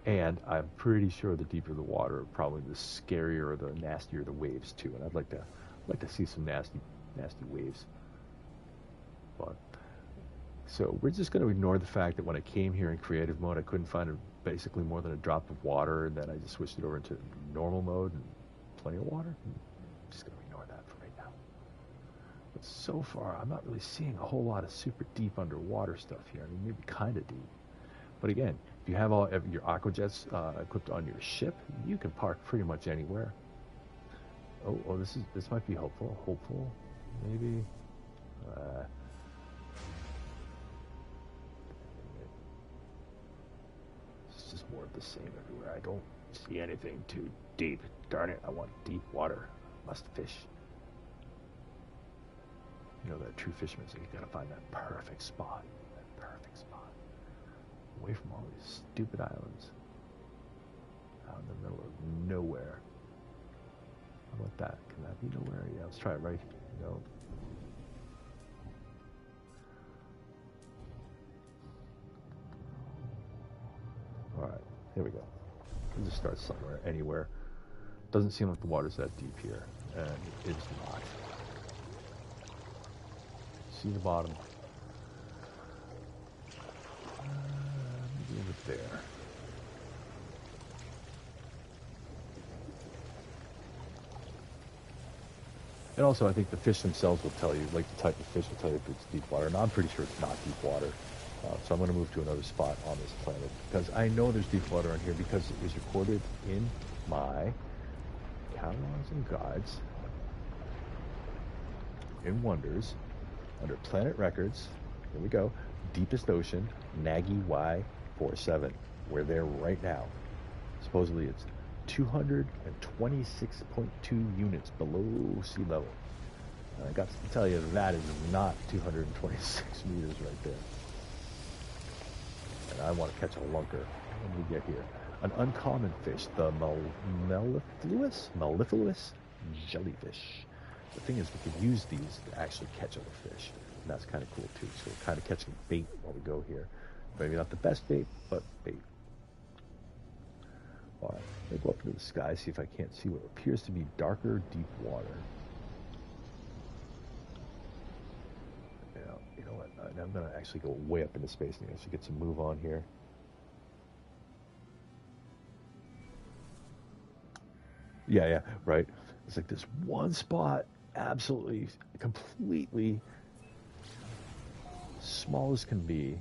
A: And I'm pretty sure the deeper the water, probably the scarier or the nastier the waves too. And I'd like to see some nasty waves. But so we're just going to ignore the fact that when I came here in creative mode, I couldn't find basically more than a drop of water, and then I just switched it over into normal mode and plenty of water. I'm just going to ignore that for right now. But so far, I'm not really seeing a whole lot of super deep underwater stuff here. I mean, maybe kind of deep. But again, if you have all of your aquajets equipped on your ship, you can park pretty much anywhere. Oh, this might be hopeful, maybe. It's just more of the same everywhere. I don't see anything too deep. Darn it, I want deep water. Must fish. You know that true fisherman, so you gotta find that perfect spot. Away from all these stupid islands. Out in the middle of nowhere. How about that? Can that be nowhere? Yeah, let's try it right here. No. Alright, here we go. We'll just start somewhere, anywhere. Doesn't seem like the water's that deep here. And it is not. See the bottom. Maybe over there. And also, I think the fish themselves will tell you, like the type of fish will tell you if it's deep water. And I'm pretty sure it's not deep water. So I'm going to move to another spot on this planet because I know there's deep water on here because it was recorded in my catalogs and guides in Wonders under Planet Records. Here we go. Deepest Ocean, Nagy Y47. We're there right now. Supposedly it's 226.2 units below sea level. I got to tell you, that is not 226 meters right there. And I want to catch a lunker. What do we get here? An uncommon fish, the mellifluous jellyfish. The thing is, we could use these to actually catch other fish. And that's kind of cool too. So we're kind of catching bait while we go here. Maybe not the best bait, but bait. All right, let me go up into the sky, see if I can't see what appears to be darker, deep water. Yeah, you know what? I'm going to actually go way up into space and actually get some move on here. Yeah, right. It's like this one spot, absolutely, completely small as can be.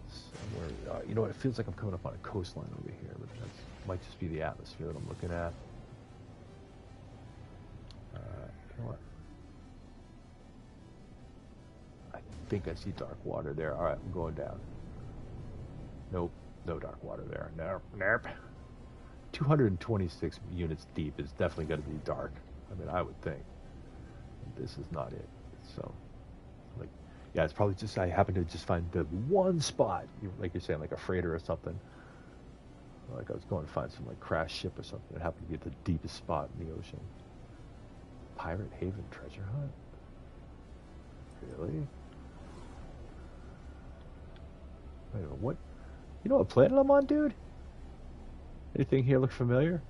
A: Somewhere, you know what? It feels like I'm coming up on a coastline over here, but that might just be the atmosphere that I'm looking at. You know what? I think I see dark water there. All right, I'm going down. Nope, no dark water there. Nope. 226 units deep is definitely going to be dark. I mean, I would think. This is not it. So, like, yeah, it's probably just, I happen to just find the one spot, like you're saying, like a freighter or something. Like I was going to find some, like, crash ship or something. It happened to be at the deepest spot in the ocean. Pirate Haven treasure hunt? Really? Wait a minute, what? You know what planet I'm on, dude? Anything here look familiar?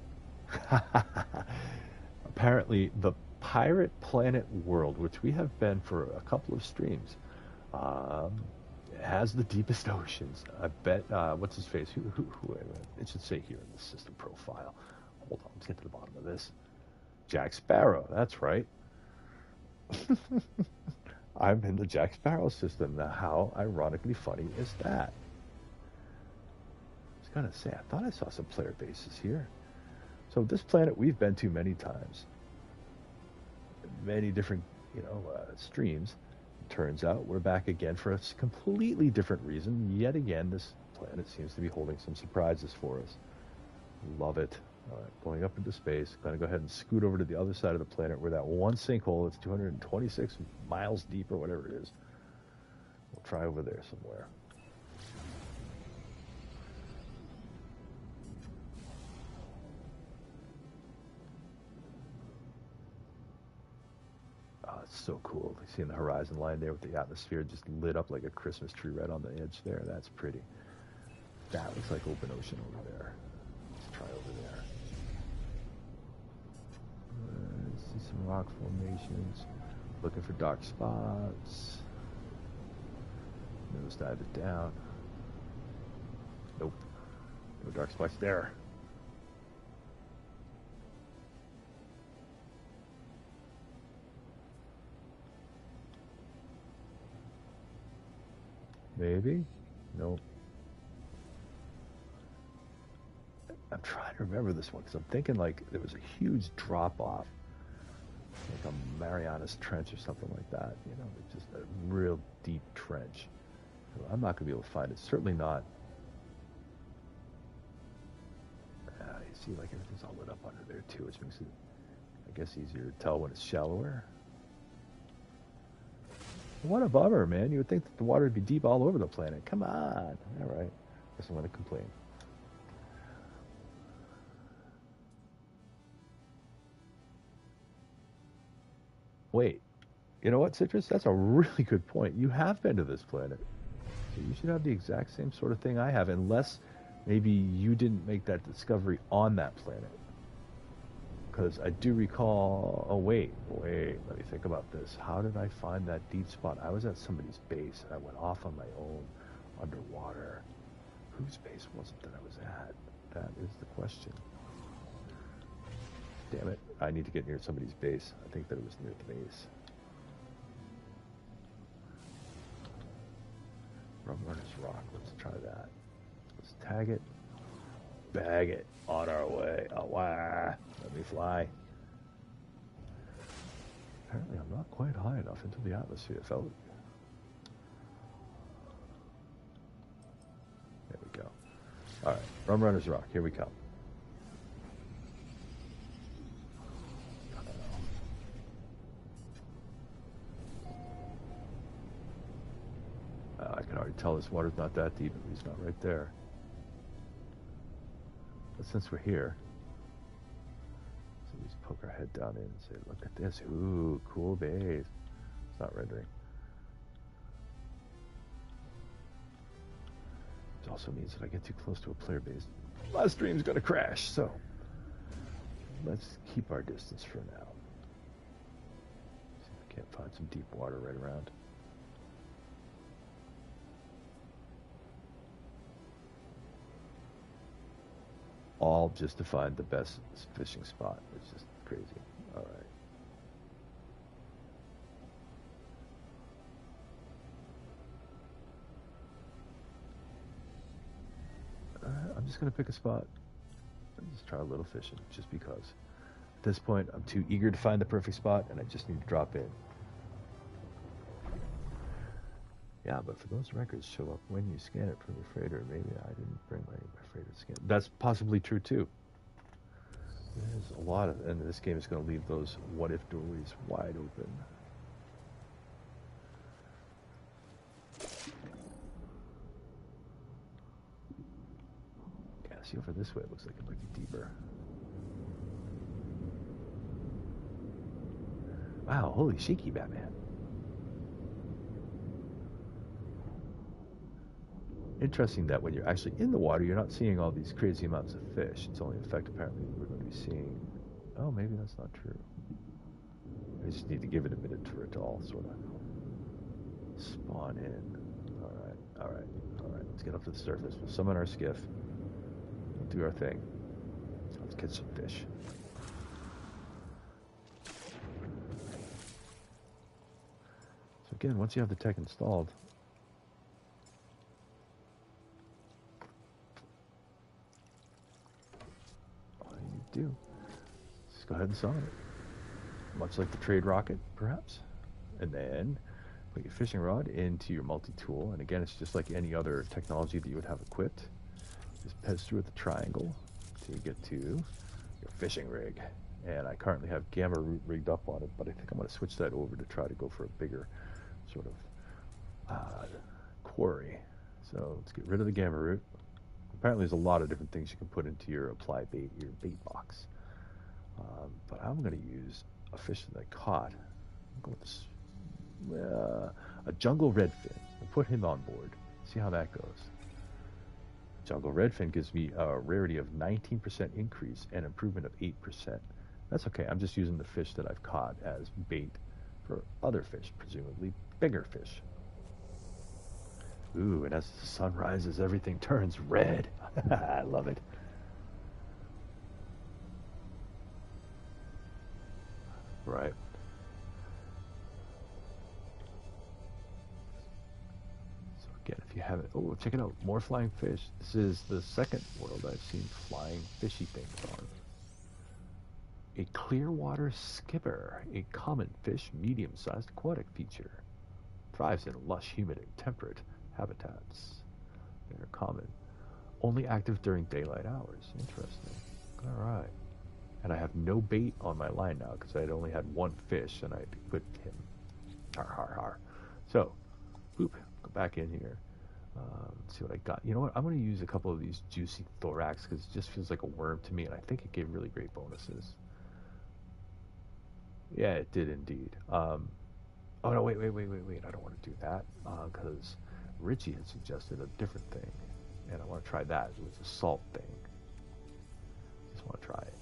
A: Apparently, the pirate planet world, which we have been for a couple of streams, has the deepest oceans. I bet, what's his face? Who, it should say here in the system profile. Hold on, let's get to the bottom of this. Jack Sparrow, that's right. I'm in the Jack Sparrow system. Now, how ironically funny is that? I was gonna say, I thought I saw some player bases here. So this planet we've been to many times. Many different, streams. turns out we're back again for a completely different reason. Yet again, this planet seems to be holding some surprises for us. Love it. All right, going up into space. Going to go ahead and scoot over to the other side of the planet where that one sinkhole, it's 226 miles deep or whatever it is. We'll try over there somewhere. Oh, it's so cool. Seeing the horizon line there with the atmosphere just lit up like a Christmas tree right on the edge there. That's pretty. That looks like open ocean over there. Let's try over there. See some rock formations. Looking for dark spots. Nose dive it down. Nope. No dark spots there. Maybe? Nope. I'm trying to remember this one because I'm thinking like there was a huge drop off, like a Marianas Trench or something like that. You know, it's just a real deep trench. So I'm not going to be able to find it. Certainly not. You see, like everything's all lit up under there too, which makes it, I guess, easier to tell when it's shallower. What a bummer, man. You would think that the water would be deep all over the planet. Come on. All right. Guess I'm going to complain. Wait. You know what, Citrus? That's a really good point. You have been to this planet. So you should have the exact same sort of thing I have, unless maybe you didn't make that discovery on that planet. Because I do recall... Oh, wait. Let me think about this. How did I find that deep spot? I was at somebody's base, and I went off on my own underwater. Whose base was it that I was at? That is the question. Damn it. I need to get near somebody's base. I think that it was near the base. Rum Runner's Rock. Let's try that. Let's tag it. Bag it. On our way. Oh, wow. Let me fly. Apparently I'm not quite high enough into the atmosphere, fellas. There we go. All right. Rum Runner's Rock. Here we come. I can already tell this water's not that deep, at least not right there. But since we're here, so we just poke our head down in and say, look at this. Ooh, cool base. It's not rendering. It also means that I get too close to a player base, my stream's going to crash. So let's keep our distance for now. See if I can't find some deep water right around. All just to find the best fishing spot. It's just crazy. All right. I'm just going to pick a spot and just try a little fishing, just because. At this point, I'm too eager to find the perfect spot, and I just need to drop in. Yeah, but for those records show up when you scan it from your freighter. Maybe I didn't bring my freighter to scan. That's possibly true too. There's a lot of, and this game is going to leave those what if doorways wide open. Yeah, see over this way, it looks like it might be deeper. Wow, holy shaky Batman. Interesting that when you're actually in the water, you're not seeing all these crazy amounts of fish. It's only in fact apparently we're going to be seeing... Oh, maybe that's not true. I just need to give it a minute for it to all sort of spawn in. All right. Let's get up to the surface. We'll summon our skiff. We'll do our thing. Let's get some fish. So again, once you have the tech installed, do. Just go ahead and summon it. Much like the trade rocket, perhaps. And then Put your fishing rod into your multi-tool, and again, it's just like any other technology that you would have equipped. Just pez through with the triangle till you get to your fishing rig. And I currently have gamma root rigged up on it, but I think I'm going to switch that over to try to go for a bigger sort of quarry. So let's get rid of the gamma root. Apparently there's a lot of different things you can put into your apply bait, your bait box. But I'm going to use a fish that I caught. I'm going with a jungle redfin. I'll put him on board. See how that goes. Jungle redfin gives me a rarity of 19% increase and improvement of 8%. That's okay. I'm just using the fish that I've caught as bait for other fish, presumably bigger fish. Ooh, and as the sun rises, everything turns red. I love it. Right. So again, if you haven't, oh, check it out, more flying fish. This is the second world I've seen flying fishy things on. A clear water skipper, a common fish, medium-sized aquatic feature. Thrives in lush, humid, and temperate habitats. They're common. Only active during daylight hours. Interesting. All right. And I have no bait on my line now because I had only had one fish and I equipped him. Har, har, har. So, boop, go back in here. Let's see what I got. You know what? I'm going to use a couple of these juicy thorax because it just feels like a worm to me, and I think it gave really great bonuses. Yeah, it did indeed. Oh, no, wait. I don't want to do that because Richie had suggested a different thing, and I want to try that. It was a salt thing. Just want to try it.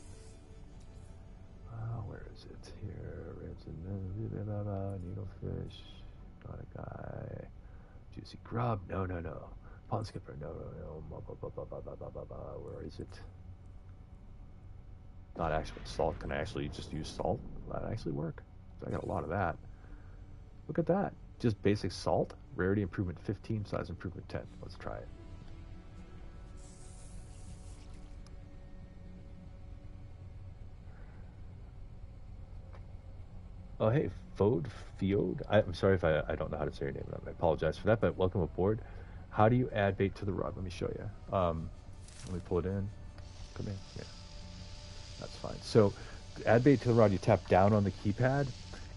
A: Where is it? Here. Needlefish. Got a guy. Juicy grub. No. Pond skipper. No. Where is it? Not actually salt. Can I actually just use salt? Will that actually work? So I got a lot of that. Look at that. Just basic salt. Rarity improvement 15. Size improvement 10. Let's try it. Oh, hey, Fiode. I'm sorry if I don't know how to say your name. I apologize for that, but welcome aboard. How do you add bait to the rod? Let me show you. Let me pull it in. Come in. Yeah. That's fine. So, to add bait to the rod, you tap down on the keypad,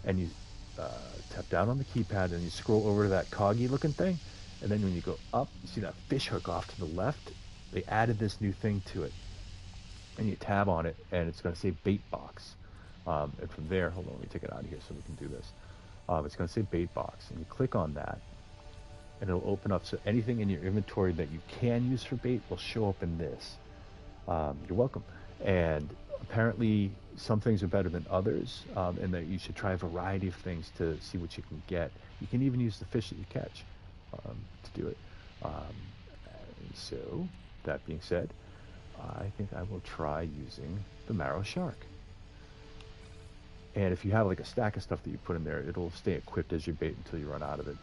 A: and you tap down on the keypad, and you scroll over to that coggy-looking thing, and then when you go up, you see that fish hook off to the left. They added this new thing to it, and you tab on it, and it's going to say bait box. And from there, hold on, let me take it out of here so we can do this. It's going to say bait box, and you click on that, and it'll open up. So anything in your inventory that you can use for bait will show up in this. You're welcome. And apparently, some things are better than others, and that you should try a variety of things to see what you can get. You can even use the fish that you catch to do it. So, that being said, I think I will try using the marrow shark. And if you have like a stack of stuff that you put in there, it'll stay equipped as your bait until you run out of it.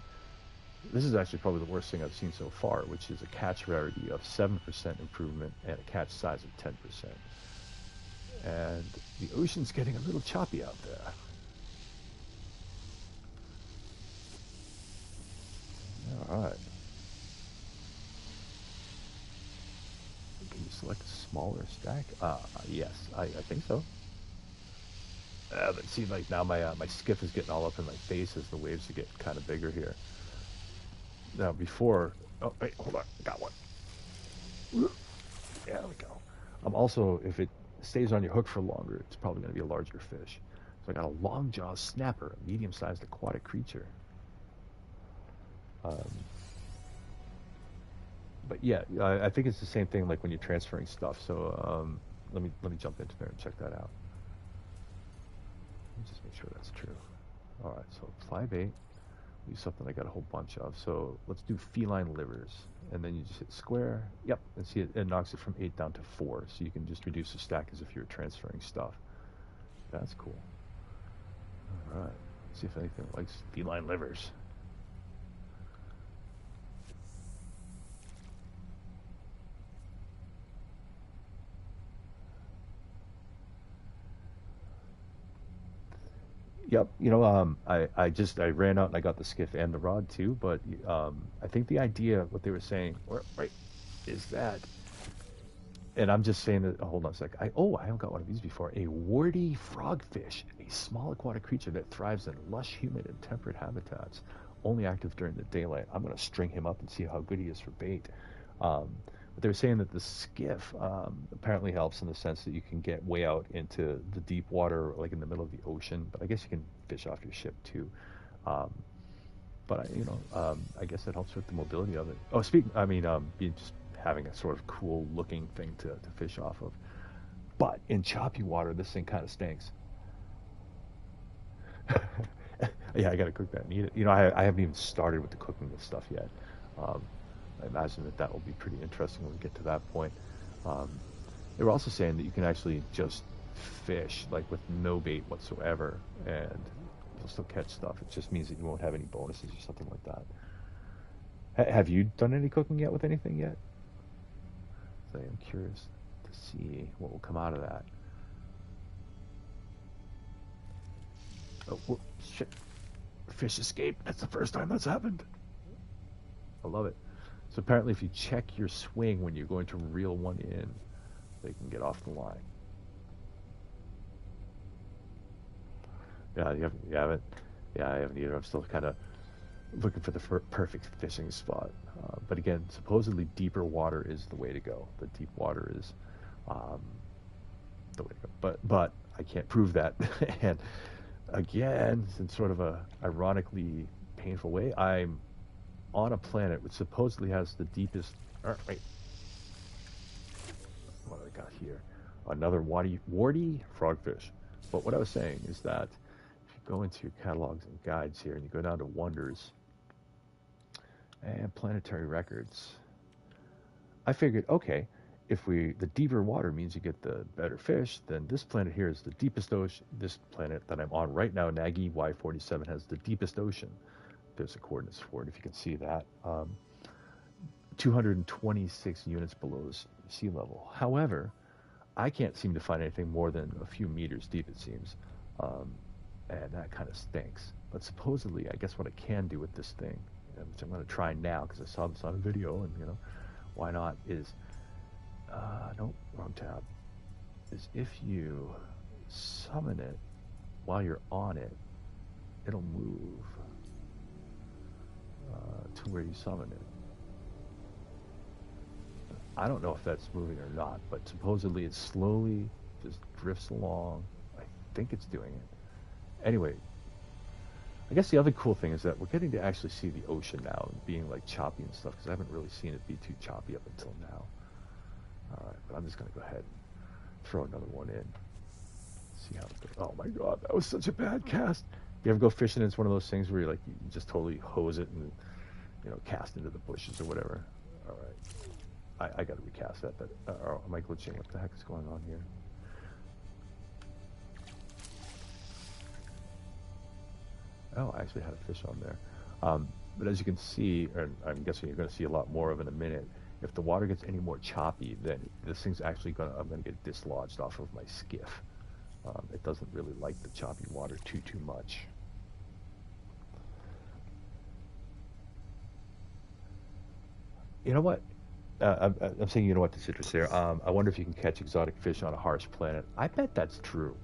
A: This is actually probably the worst thing I've seen so far, which is a catch rarity of 7% improvement and a catch size of 10%. And the ocean's getting a little choppy out there. All right. Can you select a smaller stack? Yes, I think so. But see, like now my skiff is getting all up in my face as the waves are getting kind of bigger here. Now before, oh wait, hold on, got one. There we go. I'm also, if it stays on your hook for longer, it's probably going to be a larger fish. So I got a long jaw snapper, a medium-sized aquatic creature. But yeah, I think it's the same thing like when you're transferring stuff. So let me jump into there and check that out. Let me just make sure that's true. All right, so fly bait. Use something I got a whole bunch of. So let's do feline livers, and then you just hit square. Yep, and see it knocks it from 8 down to 4. So you can just reduce the stack as if you were transferring stuff. That's cool. All right, let's see if anything likes feline livers. Yep. I ran out and I got the skiff and the rod too. But I think the idea, what they were saying, right, is that, and I'm just saying that. Hold on a sec. I haven't got one of these before. A warty frogfish, a small aquatic creature that thrives in lush, humid, and temperate habitats, only active during the daylight. I'm gonna string him up and see how good he is for bait. But they were saying that the skiff apparently helps in the sense that you can get way out into the deep water, like in the middle of the ocean. But I guess you can fish off your ship too. Um, but I guess it helps with the mobility of it. Oh, just having a sort of cool looking thing to fish off of. But in choppy water, this thing kind of stinks. Yeah, I gotta cook that and eat it. I haven't even started with the cooking this stuff yet. Um, I imagine that will be pretty interesting when we get to that point. Um, they were also saying that you can actually just fish like with no bait whatsoever, and you'll still catch stuff. It just means that you won't have any bonuses or something like that. Have you done any cooking yet with anything yet? So I'm curious to see what will come out of that. Oh, shit. Fish escaped. That's the first time that's happened. I love it. So apparently if you check your swing when you're going to reel one in, they can get off the line. Yeah, you haven't? Yeah, I haven't either. I'm still kind of looking for the perfect fishing spot. But again, supposedly deeper water is the way to go. The deep water is the way to go. But I can't prove that. And again, in sort of a ironically painful way, I'm on a planet which supposedly has the deepest... wait. What do I got here? Another warty frogfish. But what I was saying is that if you go into your catalogs and guides here and you go down to wonders and planetary records, I figured, okay, if the deeper water means you get the better fish, then this planet here is the deepest ocean. This planet that I'm on right now, Nagy Y47, has the deepest ocean. There's the coordinates for it, if you can see that. 226 units below sea level. However, I can't seem to find anything more than a few meters deep, it seems. And that kind of stinks. But supposedly, I guess what I can do with this thing, which I'm going to try now because I saw this on a video, and why not, is, nope, wrong tab, is if you summon it while you're on it, it'll move to where you summon it. I don't know if that's moving or not, but supposedly it slowly just drifts along. I think it's doing it. Anyway, I guess the other cool thing is that we're getting to actually see the ocean now and being like choppy and stuff, because I haven't really seen it be too choppy up until now. All right, but I'm just going to go ahead and throw another one in. See how it goes. Oh my God, that was such a bad cast. You ever go fishing and it's one of those things where you just totally hose it and cast into the bushes or whatever? All right, I got to recast that. But am I glitching? What the heck is going on here? Oh, I actually had a fish on there. But as you can see, and I'm guessing you're going to see a lot more of in a minute, if the water gets any more choppy, then this thing's actually I'm going to get dislodged off of my skiff. It doesn't really like the choppy water too much. You know what? I'm saying, you know what, to citrus there. I wonder if you can catch exotic fish on a harsh planet. I bet that's true.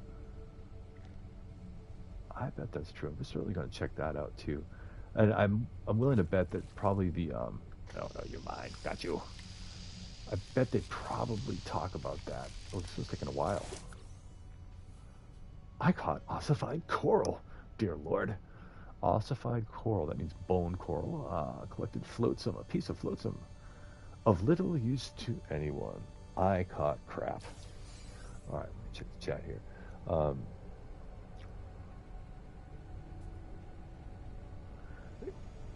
A: I bet that's true. I'm certainly going to check that out too. And I'm willing to bet that probably oh no, you're mine. Got you. I bet they probably talk about that. Oh, this was taking a while. I caught ossified coral. Dear Lord. Ossified coral. That means bone coral. Collected flotsam. A piece of flotsam. Of little use to anyone. I caught crap. All right, let me check the chat here.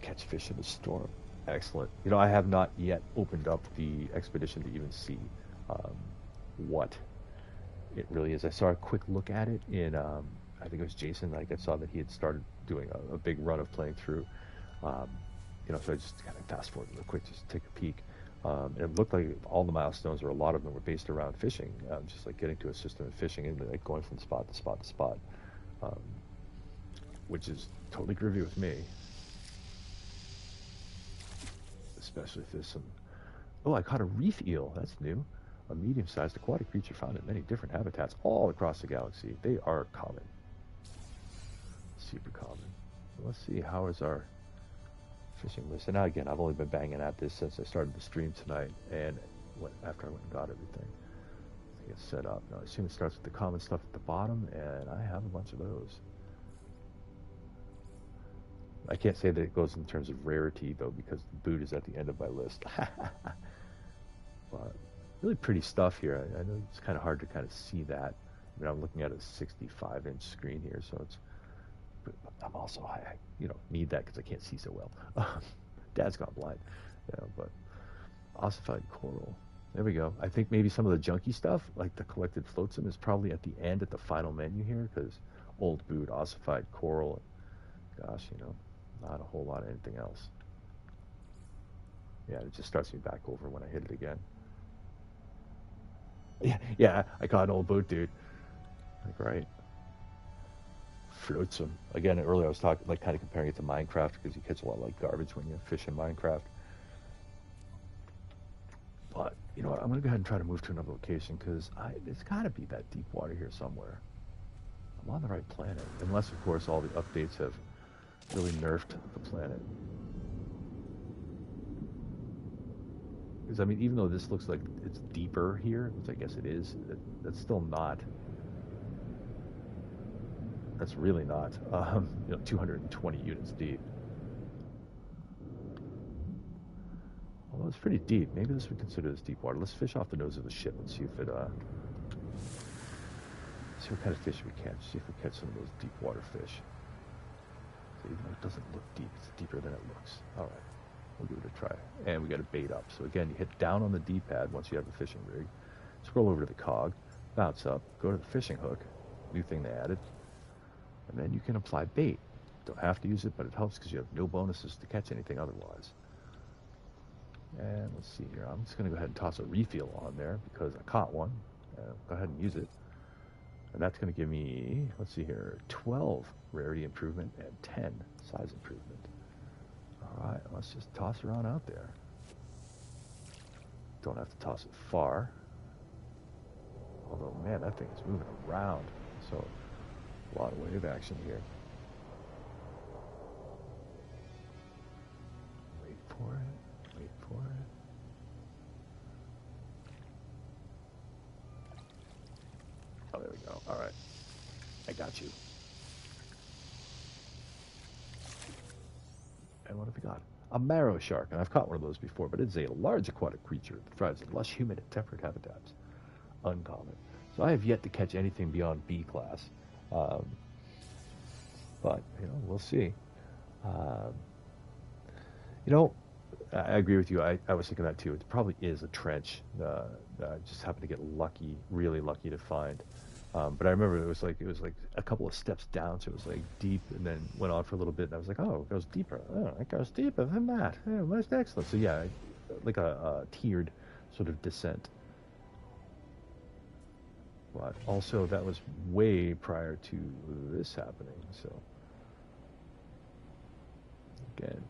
A: Catch fish in the storm. Excellent. I have not yet opened up the expedition to even see what it really is. I saw a quick look at it in, I think it was Jason. I saw that he had started doing a big run of playing through. So I just kind of fast forward real quick, just take a peek. And it looked like all the milestones, or a lot of them, were based around fishing, just like getting to a system of fishing and like going from spot to spot to spot. which is totally groovy with me. Especially if there's some... Oh, I caught a reef eel. That's new. A medium-sized aquatic creature found in many different habitats all across the galaxy. They are common. Super common. So let's see, how is our fishing list? And now again, I've only been banging at this since I started the stream tonight, and after I went and got everything. I get set up. Now I assume it starts with the common stuff at the bottom, and I have a bunch of those. I can't say that it goes in terms of rarity, though, because the boot is at the end of my list. But really pretty stuff here. I know it's kind of hard to kind of see that. I mean, I'm looking at a 65-inch screen here, so it's... But I'm also, I need that because I can't see so well. Dad's gone blind. Yeah, but ossified coral. There we go. I think maybe some of the junky stuff, like the collected flotsam, is probably at the end at the final menu here, because old boot, ossified coral, gosh, not a whole lot of anything else. Yeah, it just starts me back over when I hit it again. Yeah, I caught an old boot, dude. Like, right. Flotsam. Again, earlier I was talking, like, kind of comparing it to Minecraft, because you catch a lot like garbage when you fish in Minecraft. But, you know what, I'm going to go ahead and try to move to another location, because there's got to be that deep water here somewhere. I'm on the right planet. Unless, of course, all the updates have really nerfed the planet. Because, I mean, even though this looks like it's deeper here, which I guess it is, that's still not. That's really not, 220 units deep. Although it's pretty deep. Maybe this would consider this deep water. Let's fish off the nose of the ship and see if it, see what kind of fish we catch. See if we catch some of those deep water fish. So even though it doesn't look deep, it's deeper than it looks. All right. We'll give it a try. And we got a bait up. So again, you hit down on the D-pad once you have the fishing rig. Scroll over to the cog, bounce up, go to the fishing hook, new thing they added, and then you can apply bait. Don't have to use it, but it helps because you have no bonuses to catch anything otherwise. And let's see here. I'm just going to go ahead and toss a refill on there because I caught one. Go ahead and use it. And that's going to give me, let's see here, 12 rarity improvement and 10 size improvement. All right, let's just toss her on out there. Don't have to toss it far. Although, man, that thing is moving around. So, a lot of wave action here. Wait for it. Wait for it. Oh, there we go. All right. I got you. And what have we got? A marrow shark. And I've caught one of those before, but it's a large aquatic creature that thrives in lush, humid, and temperate habitats. Uncommon. So I have yet to catch anything beyond B class. But, we'll see. I agree with you. I was thinking that too. It probably is a trench. I just happened to get lucky, really lucky to find. But I remember it was like a couple of steps down, so it was like deep, and then went on for a little bit, and I was like, oh, it goes deeper. Oh, it goes deeper than that. Yeah, that's excellent. So yeah, like a tiered sort of descent. But also that was way prior to this happening. So again,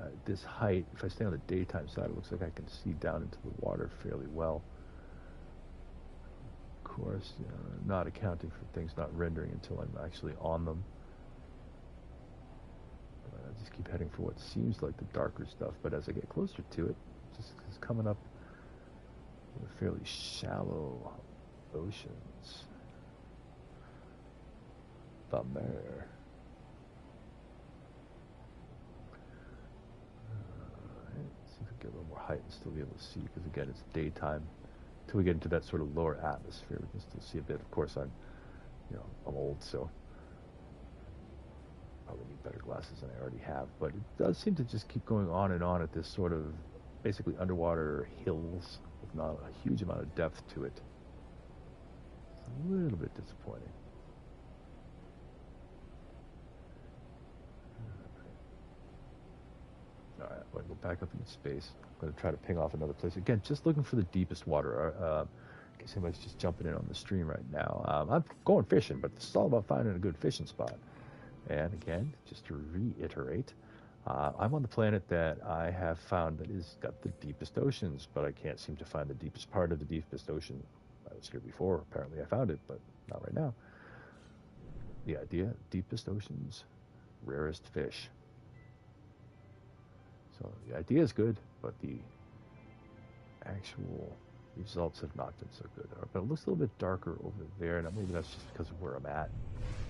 A: at this height, if I stay on the daytime side, it looks like I can see down into the water fairly well. Of course, not accounting for things not rendering until I'm actually on them. But I just keep heading for what seems like the darker stuff, but as I get closer to it, it's coming up with fairly shallow oceans. The mare. See if we can get a little more height and still be able to see, because again, it's daytime. Until we get into that sort of lower atmosphere, we can still see a bit. Of course, I'm old, so probably need better glasses than I already have. But it does seem to just keep going on and on at this sort of basically underwater hills with not a huge amount of depth to it. It's a little bit disappointing. All right, I'm going to go back up into space. I'm going to try to ping off another place. Again, just looking for the deepest water. In case anybody's just jumping in on the stream right now. I'm going fishing, but this is all about finding a good fishing spot. And again, just to reiterate, I'm on the planet that I have found that has got the deepest oceans, but I can't seem to find the deepest part of the deepest ocean. I was here before. Apparently I found it, but not right now. The idea, deepest oceans, rarest fish. So the idea is good, but the actual results have not been so good. But it looks a little bit darker over there, and maybe that's just because of where I'm at.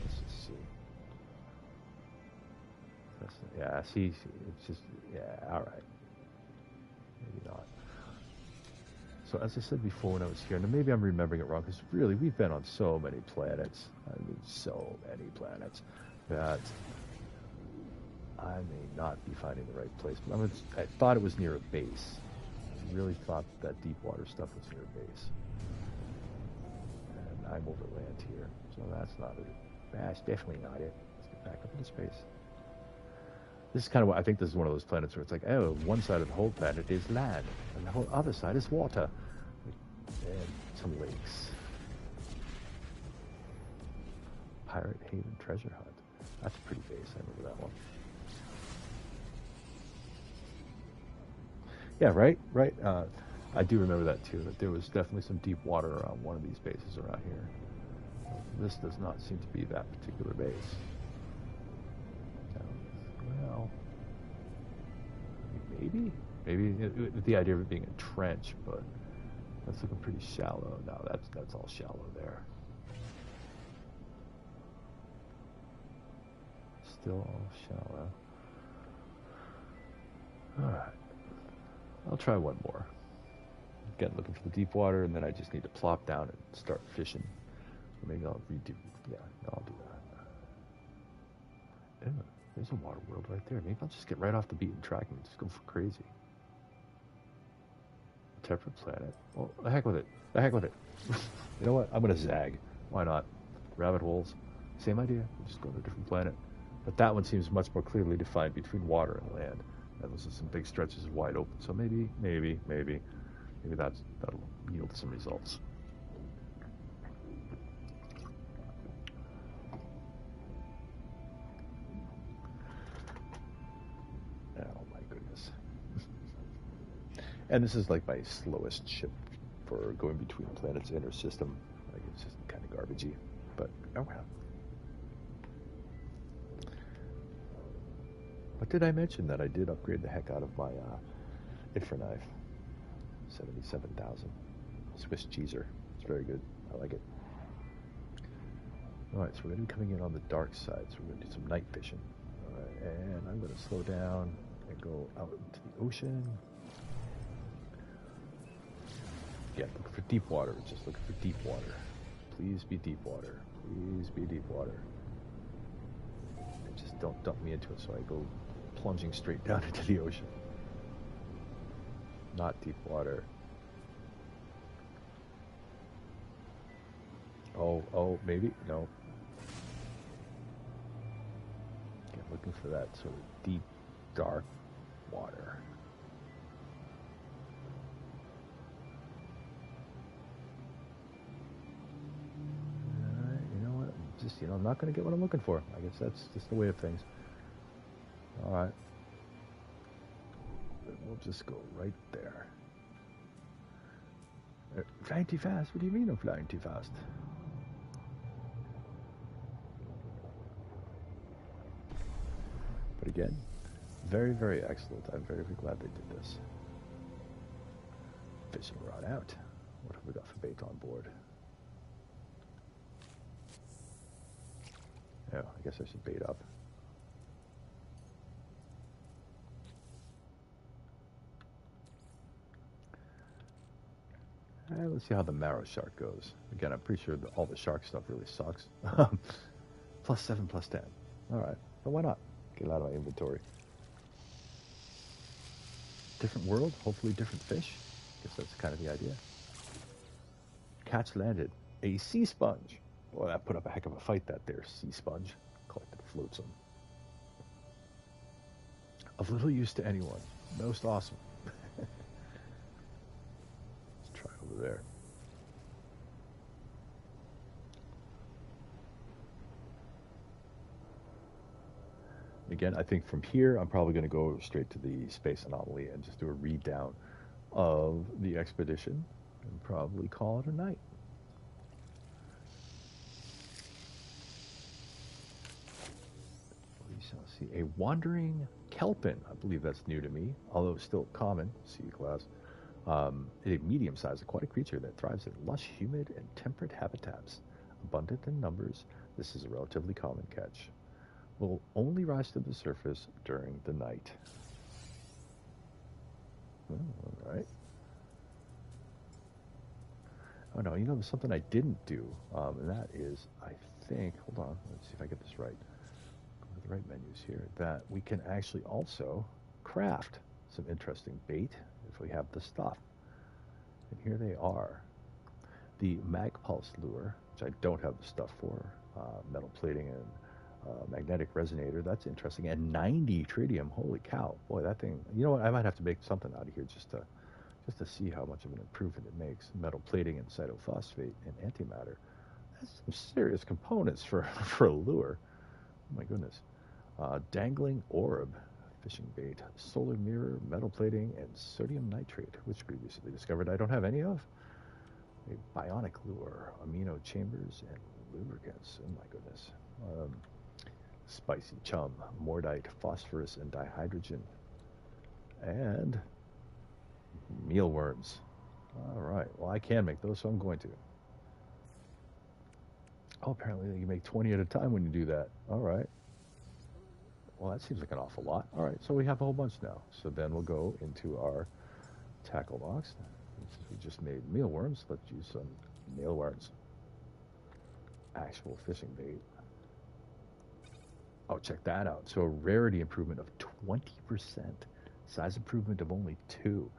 A: Let's just see. Yeah, see, it's just, yeah, all right. Maybe not. So as I said before when I was here, and maybe I'm remembering it wrong, because really, we've been on so many planets. I mean, so many planets that I may not be finding the right place. But I thought it was near a base. I really thought that deep water stuff was near a base. And I'm over land here, so that's not it. That's definitely not it. Let's get back up into space. This is kind of what I think this is one of those planets where it's like, oh, one side of the whole planet is land, and the whole other side is water. And some lakes. Pirate Haven Treasure Hunt. That's a pretty base. I remember that one. Yeah, right. I do remember that too. That there was definitely some deep water around one of these bases around here. This does not seem to be that particular base. Well, maybe with the idea of it being a trench, but that's looking pretty shallow. No, that's all shallow there. Still all shallow. All right. I'll try one more. Again, looking for the deep water, and then I just need to plop down and start fishing. Or maybe I'll redo. Yeah, no, I'll do that. Ew, there's a water world right there. Maybe I'll just get right off the beaten track and just go for crazy. Temperate planet. Well, the heck with it. The heck with it. You know what? I'm gonna zag. Why not? Rabbit holes. Same idea. We'll just go to a different planet. But that one seems much more clearly defined between water and land. And those are some big stretches of wide open. So maybe that'll yield some results. Oh my goodness. And this is like my slowest ship for going between planets inner system. Like it's just kind of garbagey. But oh well. But did I mention that I did upgrade the heck out of my Ifra knife? 77,000. Swiss cheeser. It's very good. I like it. Alright, so we're going to be coming in on the dark side. So we're going to do some night fishing. Alright, and I'm going to slow down and go out into the ocean. Yeah, looking for deep water. Just looking for deep water. Please be deep water. Please be deep water. And just don't dump me into it so I go plunging straight down into the ocean. Not deep water. Oh, maybe? No. Okay, looking for that sort of deep, dark water. You know what? I'm not going to get what I'm looking for. I guess that's just the way of things. All right. We'll just go right there. Flying too fast? What do you mean I'm flying too fast? But again, very, very excellent. I'm very, very glad they did this. Fishing rod out. What have we got for bait on board? Yeah, I guess I should bait up. Let's see how the marrow shark goes. Again, I'm pretty sure that all the shark stuff really sucks. +7, +10. All right, but why not? Get it out of my inventory. Different world, hopefully different fish. Guess that's kind of the idea. Catch landed. A sea sponge. Boy, that put up a heck of a fight, that there sea sponge. Collected flotsam. Of little use to anyone. Most awesome. Over there. again, I think from here, I'm probably going to go straight to the Space Anomaly and just do a read down of the expedition and probably call it a night. We shall see. A wandering kelpin. I believe that's new to me, although it's still common, sea class. A medium-sized aquatic creature that thrives in lush, humid, and temperate habitats. Abundant in numbers, this is a relatively common catch. Will only rise to the surface during the night. Oh, all right. Oh no, you know, there's something I didn't do, and that is, I think, hold on, let's see if I get this right. Go to the right menus here. That we can actually also craft some interesting bait if we have the stuff. And here they are. The Mag Pulse lure, which I don't have the stuff for, metal plating and magnetic resonator. That's interesting. And 90 tritium. Holy cow! Boy, that thing. You know what? I might have to make something out of here just to see how much of an improvement it makes. Metal plating and cytophosphate and antimatter. That's some serious components for a lure. Oh my goodness. Dangling orb, fishing bait, solar mirror, metal plating, and sodium nitrate, which we recently discovered I don't have any of. A bionic lure, amino chambers, and lubricants. Oh my goodness. Spicy chum, mordite, phosphorus, and dihydrogen. And mealworms. All right. Well, I can make those, so I'm going to. Oh, apparently you make 20 at a time when you do that. All right. Well, that seems like an awful lot. All right. So we have a whole bunch now. So then we'll go into our tackle box. Since we just made mealworms, let's use some mealworms. Actual fishing bait. Oh, check that out. So a rarity improvement of 20%. Size improvement of only 2.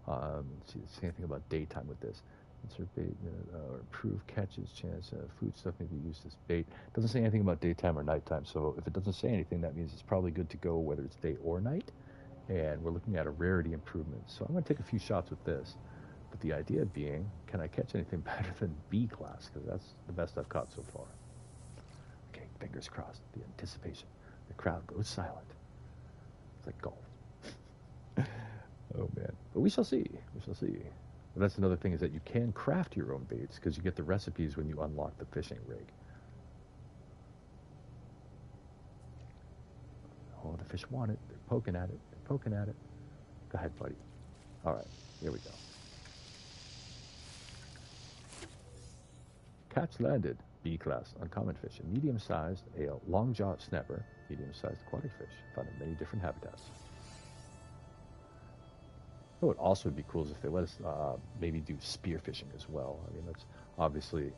A: Let's see, say anything about daytime with this. Insert bait, or improve catches, chance, food stuff may be used as bait. Doesn't say anything about daytime or nighttime, so if it doesn't say anything, that means it's probably good to go whether it's day or night. And we're looking at a rarity improvement. So I'm going to take a few shots with this. But the idea being, can I catch anything better than B class? Because that's the best I've caught so far. Okay, fingers crossed. The anticipation. The crowd goes silent. It's like golf. Oh man, but we shall see. We shall see. But that's another thing, is that you can craft your own baits because you get the recipes when you unlock the fishing rig. Oh, the fish want it. They're poking at it. They're poking at it. Go ahead, buddy. All right, here we go. Catch landed. B class, uncommon fish. A medium-sized, a long-jawed snapper, medium-sized aquatic fish, found in many different habitats. What would also be cool is if they let us maybe do spear fishing as well. I mean, that's obviously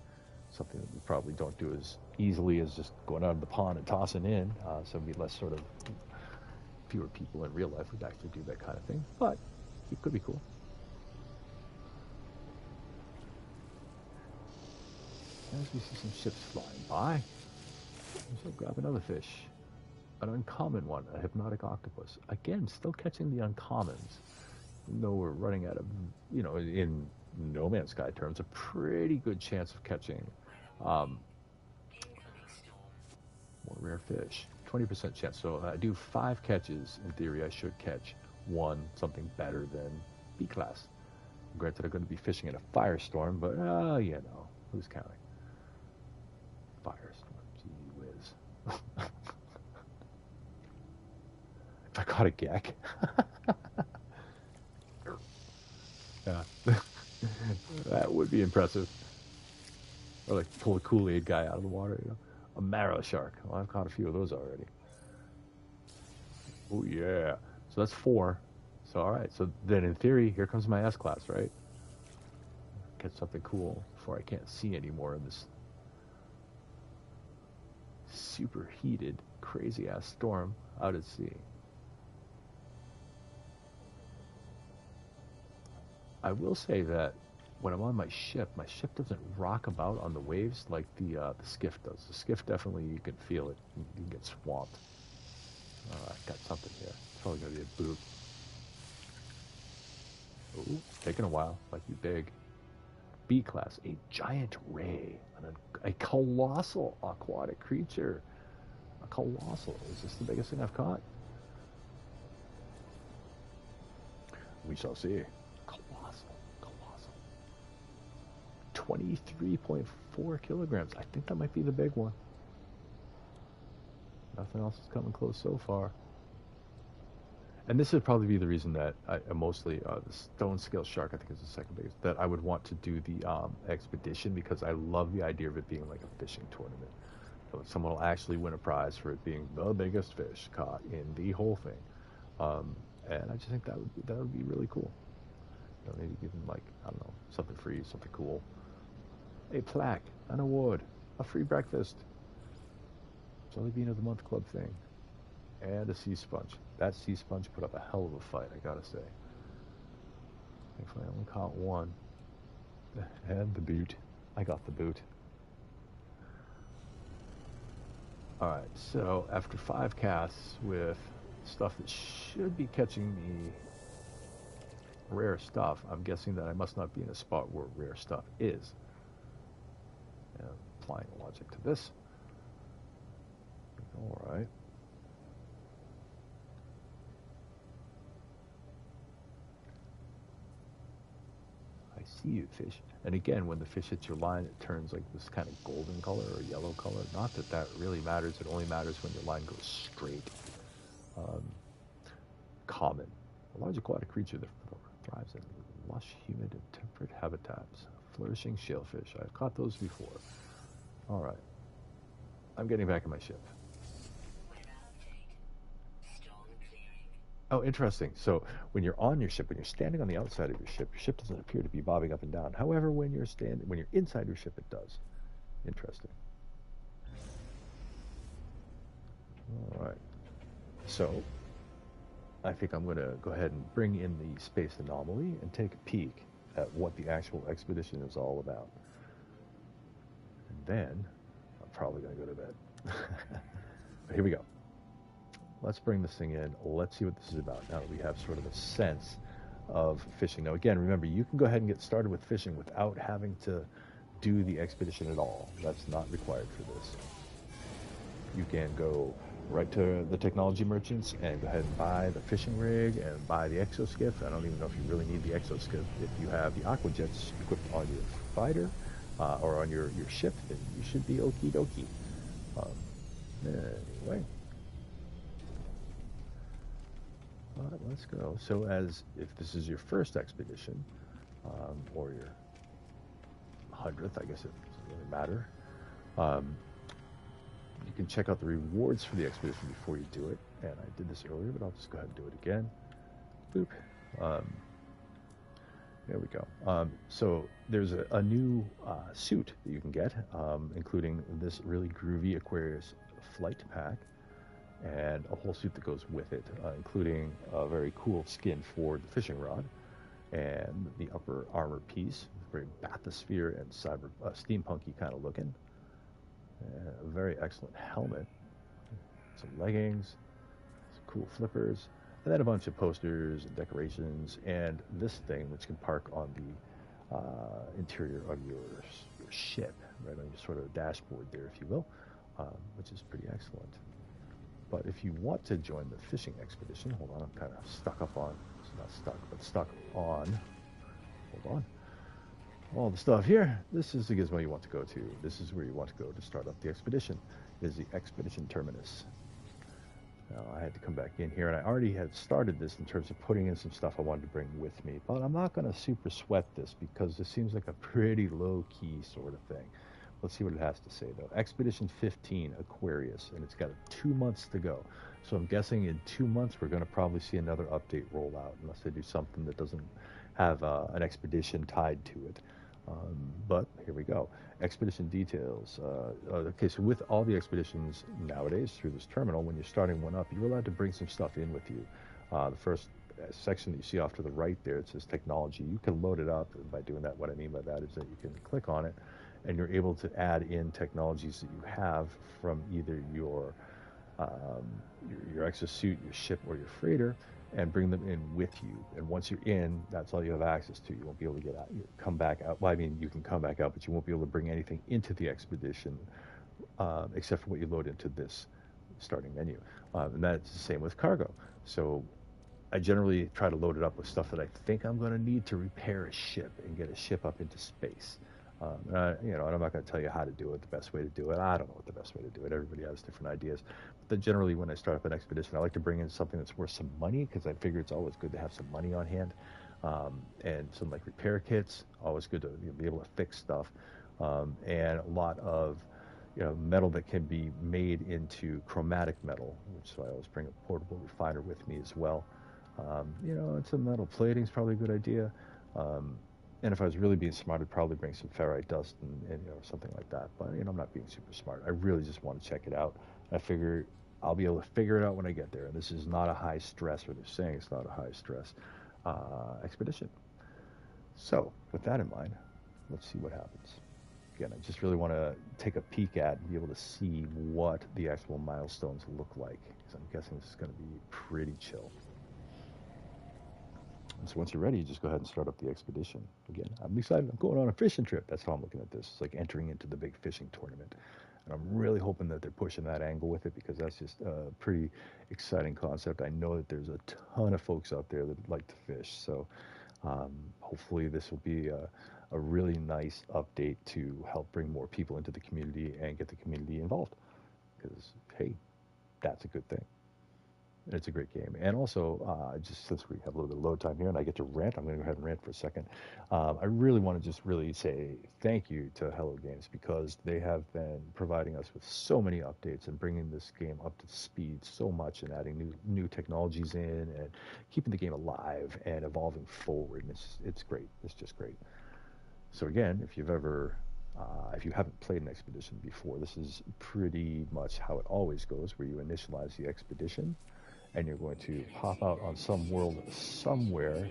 A: something that we probably don't do as easily as just going out of the pond and tossing in. So it'd be less sort of, fewer people in real life would actually do that kind of thing. But it could be cool. As we see some ships flying by, we'll grab another fish. An uncommon one, a hypnotic octopus. Again, still catching the uncommons. Even though we're running out of, you know, in No Man's Sky terms, a pretty good chance of catching more rare fish. 20% chance. So I do 5 catches. In theory, I should catch 1, something better than B class. Granted, I'm going to be fishing in a firestorm, but, you know, who's counting? Firestorm, gee whiz. If I caught a geck. Yeah. That would be impressive. Or like pull a Kool-Aid guy out of the water, you know. A marrow shark. Well, I've caught a few of those already. Oh yeah. So that's 4. So all right. So then in theory, here comes my S-class, right? Catch something cool before I can't see anymore in this super heated, crazy ass storm out at sea. I will say that when I'm on my ship doesn't rock about on the waves like the skiff does. The skiff definitely, you can feel it. You can get swamped. I've got something here. It's probably going to be a boot. Ooh, taking a while. Might be big. B class, a giant ray, a colossal aquatic creature. A colossal. Is this the biggest thing I've caught? We shall see. Colossal. 23.4 kilograms. I think that might be the big one. Nothing else is coming close so far. And this would probably be the reason that I mostly, the stone scale shark, I think, is the second biggest, that I would want to do the expedition, because I love the idea of it being like a fishing tournament. So someone will actually win a prize for it being the biggest fish caught in the whole thing. And I just think that would be really cool. You know, maybe give them, like, I don't know, something free, something cool. A plaque, an award, a free breakfast. Jelly Bean of the Month Club thing. And a sea sponge. That sea sponge put up a hell of a fight, I gotta say. Thankfully, I only caught one. And the boot. I got the boot. Alright, so after 5 casts with stuff that should be catching me rare stuff, I'm guessing that I must not be in a spot where rare stuff is. And applying logic to this. Alright. I see you, fish. And again, when the fish hits your line, it turns like this kind of golden color or yellow color. Not that that really matters. It only matters when your line goes straight. Common. A large aquatic creature that thrives in lush, humid, and temperate habitats. Flourishing shellfish. I've caught those before. All right. I'm getting back in my ship. Oh, interesting. So when you're on your ship, when you're standing on the outside of your ship doesn't appear to be bobbing up and down. However, when you're inside your ship, it does. Interesting. All right. So I think I'm going to go ahead and bring in the Space Anomaly and take a peek at what the actual expedition is all about. And then I'm probably going to go to bed. But here we go. Let's bring this thing in. Let's see what this is about now that we have sort of a sense of fishing. Now, again, remember, you can go ahead and get started with fishing without having to do the expedition at all. That's not required for this. You can go right to the technology merchants and go ahead and buy the fishing rig and buy the ExoSkiff. I don't even know if you really need the ExoSkiff. If you have the aquajets equipped on your fighter or on your ship, then you should be okie dokie. Anyway. Let's go. So if this is your first expedition, or your 100th, I guess it doesn't really matter, you can check out the rewards for the expedition before you do it. And I did this earlier, but I'll just go ahead and do it again. Boop. There we go. So there's a new suit that you can get, including this really groovy Aquarius flight pack, and a whole suit that goes with it, including a very cool skin for the fishing rod, and the upper armor piece, very bathysphere and cyber steampunky kind of looking. A very excellent helmet, some leggings, some cool flippers, and then a bunch of posters and decorations, and this thing which can park on the interior of your ship, right on your sort of dashboard there, if you will, which is pretty excellent. But if you want to join the fishing expedition, hold on, I'm kind of stuck up on, it's not stuck, but stuck on, hold on, all the stuff here. This is the gizmo you want to go to. This is where you want to go to start up the expedition, is the Expedition Terminus. Now, I had to come back in here, and I already had started this in terms of putting in some stuff I wanted to bring with me, but I'm not going to super sweat this because this seems like a pretty low-key sort of thing. Let's see what it has to say, though. Expedition 15, Aquarius, and it's got 2 months to go. So I'm guessing in 2 months we're going to probably see another update roll out, unless they do something that doesn't have an expedition tied to it. But here we go. Expedition details. Okay, so with all the expeditions nowadays through this terminal, when you're starting one up, you're allowed to bring some stuff in with you. The first section that you see off to the right there, it says technology. You can load it up. And by doing that, what I mean by that is that you can click on it, and you're able to add in technologies that you have from either your exosuit, your ship, or your freighter, and bring them in with you. And once you're in, that's all you have access to. You won't be able to get out, come back out. Well, I mean, you can come back out, but you won't be able to bring anything into the expedition except for what you load into this starting menu. And that's the same with cargo. So I generally try to load it up with stuff that I think I'm going to need to repair a ship and get a ship up into space. And I'm not going to tell you how to do it, the best way to do it. I don't know what the best way to do it. Everybody has different ideas. But then generally when I start up an expedition, I like to bring in something that's worth some money, because I figure it's always good to have some money on hand. And some like repair kits, always good to be able to fix stuff. And a lot of metal that can be made into chromatic metal, which so I always bring a portable refiner with me as well. And some metal plating is probably a good idea. And if I was really being smart, I'd probably bring some ferrite dust and something like that. But I'm not being super smart. I really just want to check it out. I figure I'll be able to figure it out when I get there. And this is not a high stress, or they're saying it's not a high stress expedition. So with that in mind, let's see what happens. Again, I just really want to take a peek at and be able to see what the actual milestones look like, because I'm guessing this is going to be pretty chill. And so once you're ready, you just go ahead and start up the expedition. Again, I'm excited. I'm going on a fishing trip. That's how I'm looking at this. It's like entering into the big fishing tournament. And I'm really hoping that they're pushing that angle with it, because that's just a pretty exciting concept. I know that there's a ton of folks out there that like to fish. So hopefully this will be a really nice update to help bring more people into the community and get the community involved. Because, hey, that's a good thing. It's a great game. And also, just since we have a little bit of load time here and I get to rant, I'm going to go ahead and rant for a second. I really want to just really say thank you to Hello Games, because they have been providing us with so many updates and bringing this game up to speed so much, and adding new technologies in and keeping the game alive and evolving forward. And it's great. It's just great. So again, if you haven't played an expedition before, this is pretty much how it always goes, where you initialize the expedition, and you're going to pop out on some world somewhere,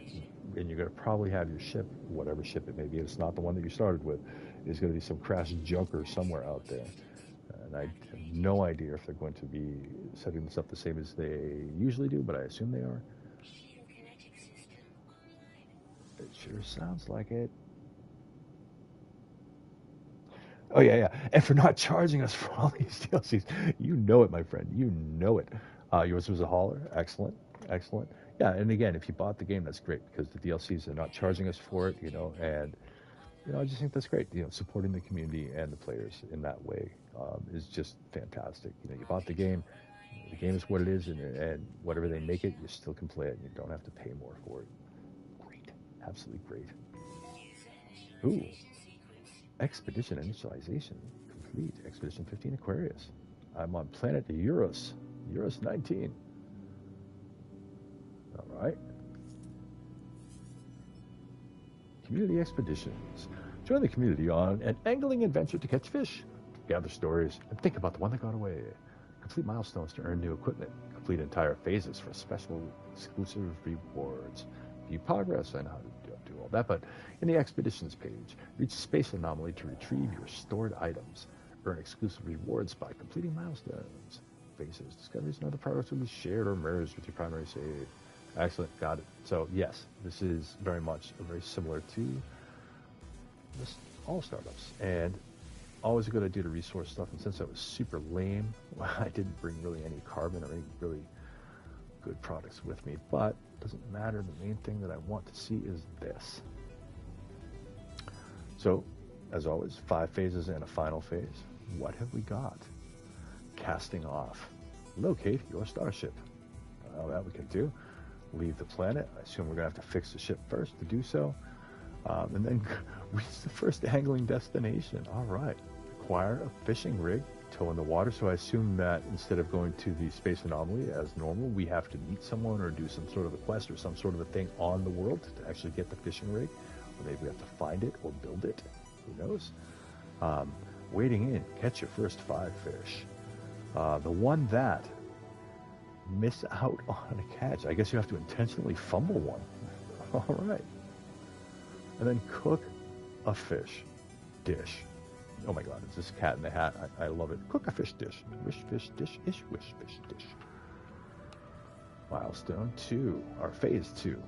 A: and you're going to probably have your ship, whatever ship it may be. It's not the one that you started with. It's going to be some crashed junker somewhere out there. And I have no idea if they're going to be setting this up the same as they usually do, but I assume they are. It sure sounds like it. Oh, yeah. And for not charging us for all these DLCs. You know it, my friend. You know it. Yours was a hauler. Excellent. Yeah, and again, if you bought the game, that's great, because the DLCs are not charging us for it, and, I just think that's great. Supporting the community and the players in that way is just fantastic. You bought the game is what it is, and whatever they make it, you still can play it, and you don't have to pay more for it. Great. Absolutely great. Ooh. Expedition initialization complete. Expedition 15 Aquarius. I'm on planet Eurus 19. All right. Community expeditions. Join the community on an angling adventure to catch fish, gather stories, and think about the one that got away. Complete milestones to earn new equipment. Complete entire phases for special exclusive rewards. View progress. I know how to do all that, but in the expeditions page, reach Space Anomaly to retrieve your stored items. Earn exclusive rewards by completing milestones. Phases, discoveries, and other progress will be shared or merged with your primary save. Excellent, got it. So yes, this is very much very similar to all startups, and always a good idea to resource stuff. And since I was super lame, I didn't bring really any carbon or any really good products with me, but it doesn't matter. The main thing that I want to see is this. So, as always, 5 phases and a final phase. What have we got? Casting off. Locate your starship. Well, that we can do. Leave the planet. I assume we're going to have to fix the ship first to do so. And then reach the first angling destination. All right. Acquire a fishing rig. Toe in the water. So I assume that instead of going to the Space Anomaly as normal, we have to meet someone or do some sort of a quest or some sort of a thing on the world to actually get the fishing rig. Or maybe we have to find it or build it. Who knows? Wading in. Catch your first 5 fish. The one that miss out on a catch. I guess you have to intentionally fumble one. All right. And then cook a fish dish. Oh my God, it's this cat in the hat. I love it. Cook a fish dish. Wish fish dish. Ish wish fish dish. Milestone 2, or phase 2.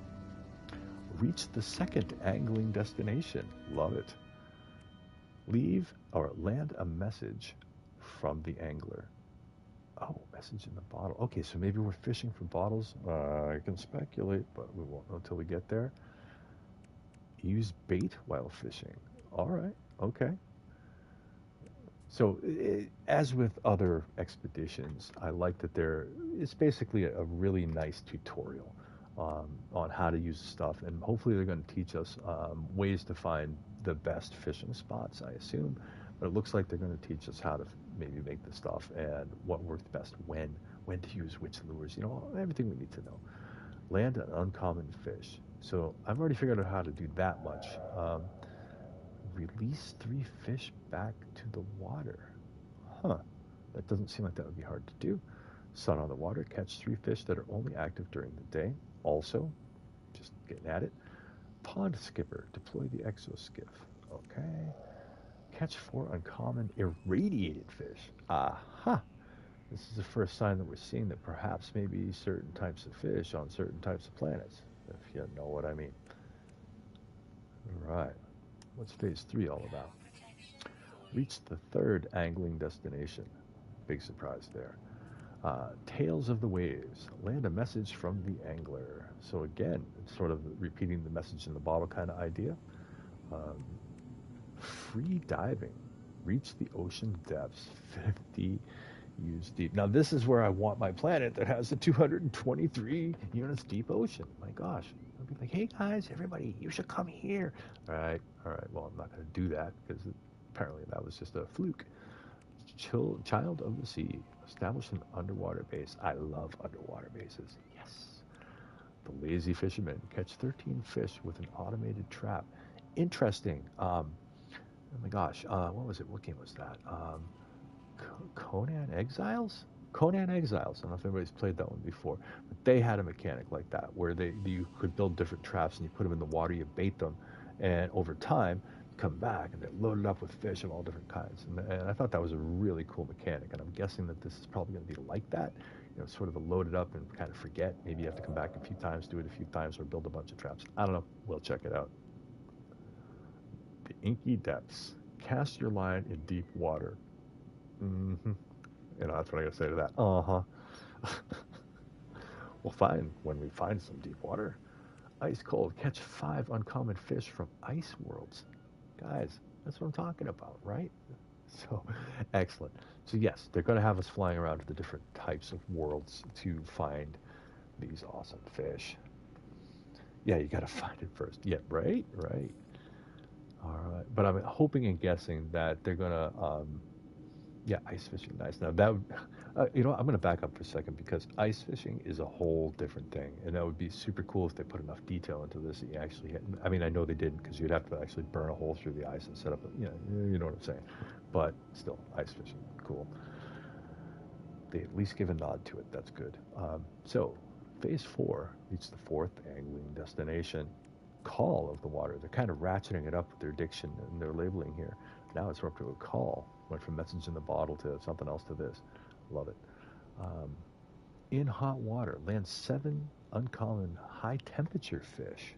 A: Reach the second angling destination. Love it. Leave or land a message from the angler. Oh, message in the bottle. Okay, so maybe we're fishing for bottles. I can speculate, but we won't know until we get there. Use bait while fishing. All right, okay. So, as with other expeditions, I like that it's basically a really nice tutorial on how to use stuff, and hopefully they're going to teach us ways to find the best fishing spots, I assume. But it looks like they're going to teach us how to maybe make the stuff and what works best, when to use which lures, everything we need to know. Land an uncommon fish. So I've already figured out how to do that much. Release 3 fish back to the water. Huh. That doesn't seem like that would be hard to do. Sun on the water. Catch 3 fish that are only active during the day. Also, just getting at it. Pond skipper. Deploy the ExoSkiff. Okay. Catch 4 uncommon irradiated fish. Aha. This is the first sign that we're seeing that perhaps maybe certain types of fish on certain types of planets, if you know what I mean. Right. What's phase 3 all about? Reach the 3rd angling destination. Big surprise there. Tales of the waves. Land a message from the angler. So again, it's sort of repeating the message in the bottle kind of idea. Free diving. Reach the ocean depths. 50 use deep. Now this is where I want my planet that has a 223 units deep ocean. My gosh. I'd be like, hey guys, everybody, you should come here. All right. Well, I'm not going to do that because apparently that was just a fluke. Child of the sea. Establish an underwater base. I love underwater bases. Yes. The lazy fisherman. Catch 13 fish with an automated trap. Interesting. Oh my gosh. What was it? What game was that? Conan Exiles? Conan Exiles. I don't know if anybody's played that one before, but they had a mechanic like that where you could build different traps and you put them in the water, you bait them, and over time you come back and they're loaded up with fish of all different kinds. And I thought that was a really cool mechanic, and I'm guessing that this is probably going to be like that. Sort of a load it up and kind of forget. Maybe you have to come back a few times, do it a few times, or build a bunch of traps. I don't know. We'll check it out. The inky depths. Cast your line in deep water. Mm-hmm. That's what I gotta say to that. Uh-huh. We'll find when we find some deep water. Ice cold. Catch 5 uncommon fish from ice worlds. Guys, that's what I'm talking about, right? So, excellent. So yes, they're going to have us flying around to the different types of worlds to find these awesome fish. Yeah, you got to find it first. Yeah, right. All right. But I'm hoping and guessing that they're going to yeah, ice fishing, nice. Now that would, I'm going to back up for a second because ice fishing is a whole different thing, and that would be super cool if they put enough detail into this that you actually had. I mean, I know they didn't because you'd have to actually burn a hole through the ice and set up, you know what I'm saying. But still, ice fishing, cool. They at least give a nod to it. That's good. So, phase 4 reach the 4th angling destination. Call of the water. They're kind of ratcheting it up with their diction and their labeling here. Now it's up to a call. Went from message in the bottle to something else to this. Love it. In hot water, land 7 uncommon high temperature fish.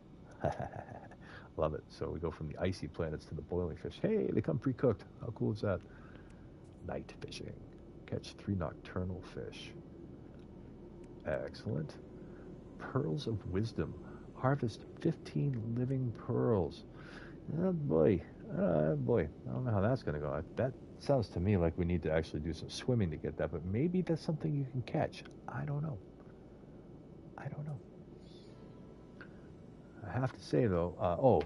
A: Love it. So we go from the icy planets to the boiling fish. Hey, they come pre-cooked. How cool is that? Night fishing. Catch 3 nocturnal fish. Excellent. Pearls of wisdom. Harvest 15 living pearls. Oh boy. I don't know how that's going to go. That sounds to me like we need to actually do some swimming to get that, but maybe that's something you can catch. I don't know. I have to say, though,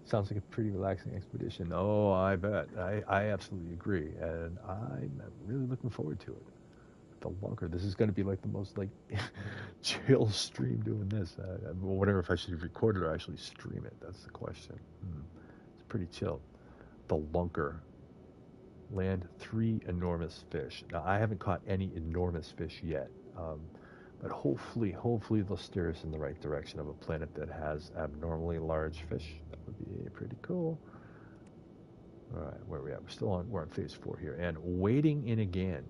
A: sounds like a pretty relaxing expedition. Oh, I bet. I absolutely agree, and I'm really looking forward to it. The longer, this is going to be like the most chill stream doing this. I wonder if I should record it or actually stream it. That's the question. It's pretty chill. The lunker. Land 3 enormous fish. Now, I haven't caught any enormous fish yet, but hopefully they'll steer us in the right direction of a planet that has abnormally large fish. That would be pretty cool. All right, where are we at? We're on phase 4 here, and wading in again.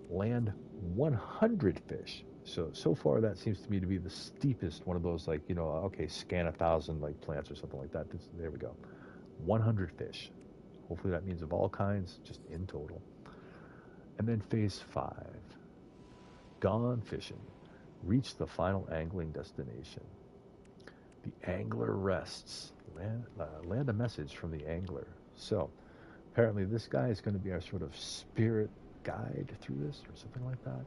A: Land 100 fish. So far that seems to me to be the steepest one of those, okay, scan 1,000 plants or something like that. There we go. 100 fish. Hopefully that means of all kinds, just in total. And then phase 5. Gone fishing. Reach the final angling destination. The angler rests. Land a message from the angler. So, apparently this guy is going to be our sort of spirit guide through this, or something like that.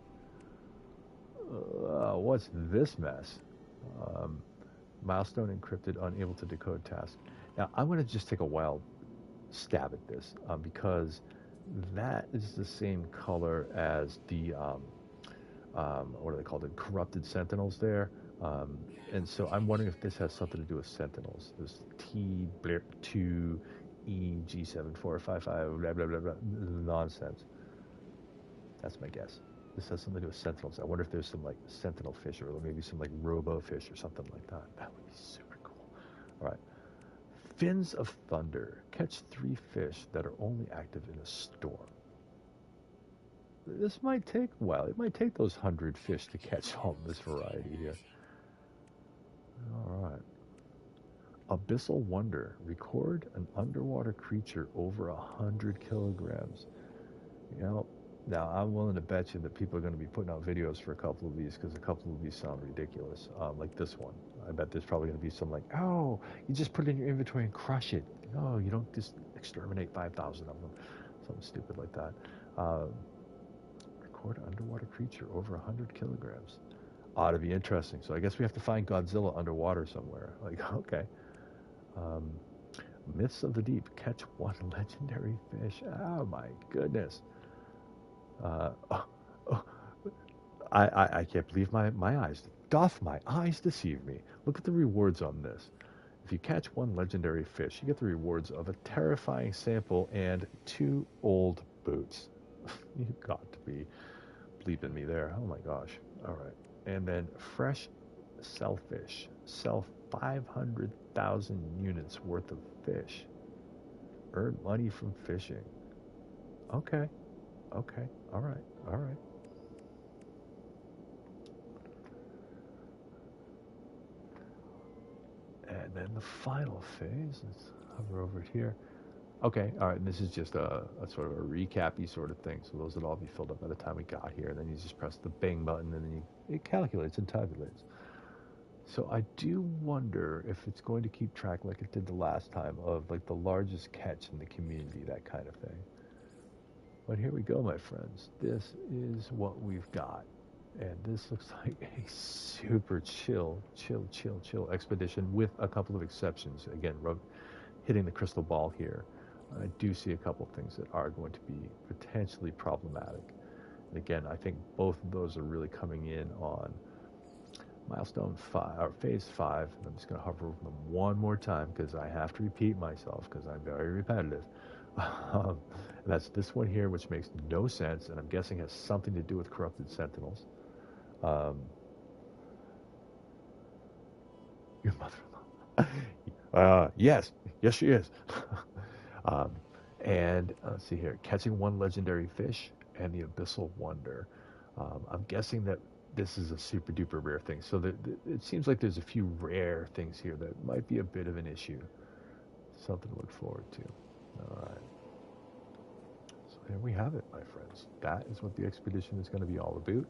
A: What's this mess? Milestone encrypted, unable to decode task. Now, I'm going to just take a wild stab at this, because that is the same color as the, what are they called, the corrupted sentinels there. And so I'm wondering if this has something to do with sentinels. This pt.2 EG7455 blah blah blah blah nonsense. That's my guess. This has something to do with sentinels. I wonder if there's some like sentinel fish, or maybe some like robo fish or something like that. That would be super cool. All right. Fins of Thunder. Catch 3 fish that are only active in a storm. This might take a while. It might take those 100 fish to catch all this variety here. All right. Abyssal Wonder. Record an underwater creature over 100 kilograms. You know, now I'm willing to bet you that people are going to be putting out videos for a couple of these, because a couple of these sound ridiculous. Like this one. I bet there's probably going to be some like, oh, you just put it in your inventory and crush it. No, you don't just exterminate 5,000 of them. Something stupid like that. Record underwater creature over 100 kilograms. Ought to be interesting. So I guess we have to find Godzilla underwater somewhere. Like, okay. Myths of the Deep. Catch 1 legendary fish. Oh my goodness. I can't believe my eyes. Doth my eyes deceive me? Look at the rewards on this. If you catch 1 legendary fish, you get the rewards of a terrifying sample and 2 old boots. You've got to be bleeping me there. Oh my gosh. All right. And then fresh shellfish. Sell 500,000 units worth of fish. Earn money from fishing. Okay. Okay. All right. All right. And then the final phase. Let's hover over it here. Okay, all right, and this is just a sort of a recap-y sort of thing. So those would all be filled up by the time we got here. And then you just press the bang button, and then it calculates and tabulates. So I do wonder if it's going to keep track, like it did the last time, of like the largest catch in the community, that kind of thing. But here we go, my friends. This is what we've got. And this looks like a super chill expedition, with a couple of exceptions. Again, hitting the crystal ball here. I do see a couple things that are going to be potentially problematic. And again, I think both of those are really coming in on milestone 5, or phase 5. And I'm just going to hover over them one more time, because I have to repeat myself, because I'm very repetitive. And that's this one here, which makes no sense, and I'm guessing has something to do with corrupted sentinels. Your mother-in-law. Yes, she is. And let's see here, catching 1 legendary fish and the Abyssal Wonder. I'm guessing that this is a super duper rare thing. So it seems like there's a few rare things here that might be a bit of an issue. Something to look forward to. All right. So there we have it, my friends. That is what the expedition is going to be all about.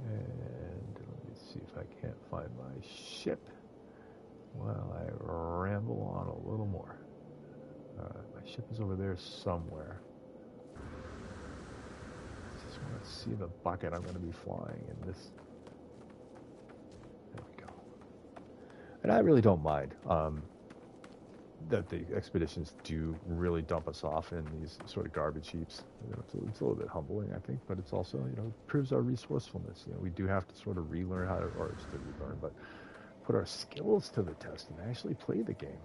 A: And let me see if I can't find my ship while I ramble on a little more. My ship is over there somewhere. I just want to see the bucket I'm going to be flying in this. There we go. And I really don't mind that the expeditions do really dump us off in these sort of garbage heaps. You know, it's a little bit humbling, I think, but it's also, you know, proves our resourcefulness. You know, we do have to sort of relearn how to, or just to relearn, but put our skills to the test and actually play the game.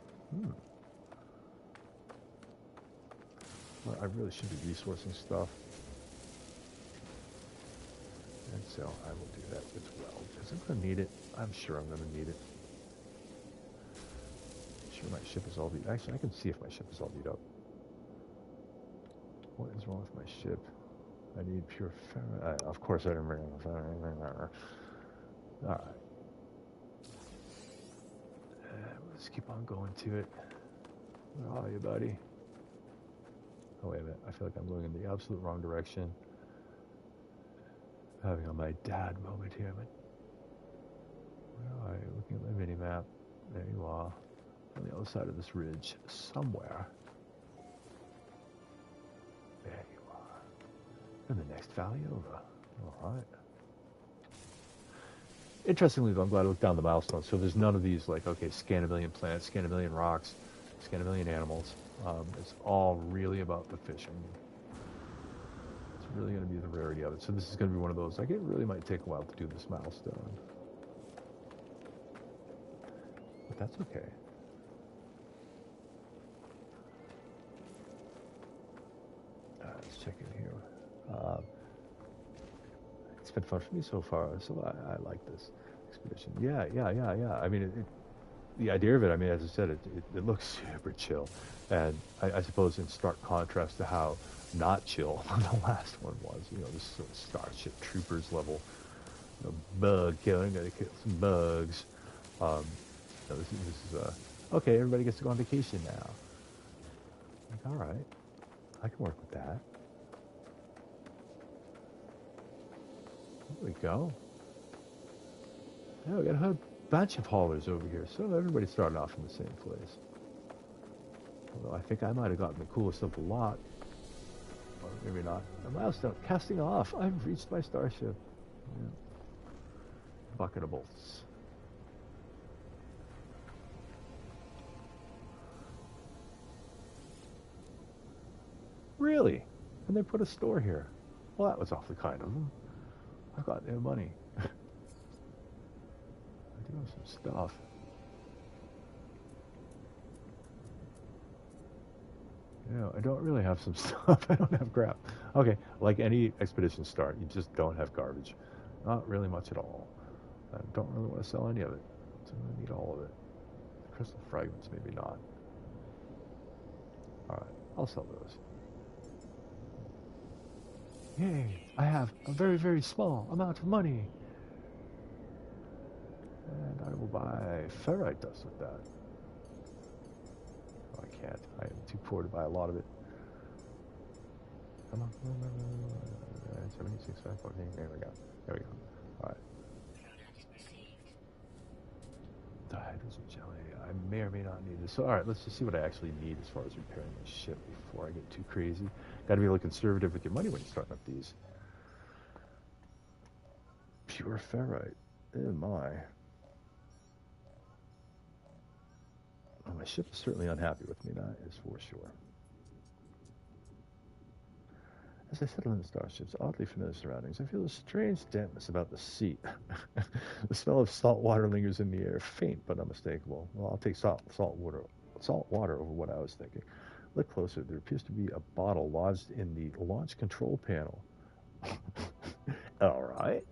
A: Well, I really should be resourcing stuff. And so I will do that as well, because I'm going to need it. I'm sure I'm going to need it. I'm sure my ship is all beat. Actually, I can see if my ship is all beat up. What is wrong with my ship? I need pure ferro. Of course I didn't bring enough ferro. Alright. Let's keep on going to it. Where are you, buddy? Oh, wait a minute. I feel like I'm going in the absolute wrong direction. Having on my dad moment here. But where are you? Looking at my mini-map. There you are. On the other side of this ridge. Somewhere. There you are. And the next valley over. All right. Interestingly, though, I'm glad I looked down the milestones. So there's none of these, like, okay, scan a million plants, scan a million rocks, scan a million animals. It's all really about the fishing. It's really going to be the rarity of it. So this is going to be one of those, like, it really might take a while to do this milestone. But that's okay. Let's check in here. It's been fun for me so far, so I like this expedition. Yeah. I mean, the idea of it, I mean, as I said, it looks super chill. And I suppose in stark contrast to how not chill the last one was. You know, this sort of Starship Troopers level, you know, bug killing, gotta kill some bugs. You know, this is okay, everybody gets to go on vacation now. Like, all right, I can work with that. There we go. Yeah, we got a whole bunch of haulers over here, so everybody's starting off in the same place. Although I think I might have gotten the coolest of the lot. Or maybe not. A milestone. Casting off. I've reached my starship. Yeah. Bucket of bolts. Really? And they put a store here. Well, that was awfully kind of them. I got their money. I do have some stuff. Yeah, I don't really have some stuff. I don't have crap. Okay, like any expedition start, you just don't have garbage. Not really much at all. I don't really want to sell any of it. So I'm going to need all of it. Crystal fragments, maybe not. Alright, I'll sell those. Yay, I have a very, very small amount of money. And I will buy ferrite dust with that. Oh, I can't. I am too poor to buy a lot of it. Come on. 76, 14. There we go. There we go. Alright. The hydrogen jelly. I may or may not need this. So, alright, let's just see what I actually need as far as repairing my ship before I get too crazy. Gotta be a little conservative with your money when you're starting up these. Pure ferrite. Oh my. Oh, my ship is certainly unhappy with me, that is for sure. As I settle in the starship's oddly familiar surroundings, I feel a strange dampness about the seat. The smell of salt water lingers in the air, faint but unmistakable. Well, I'll take salt water over what I was thinking. Look closer. There appears to be a bottle lodged in the launch control panel. All right.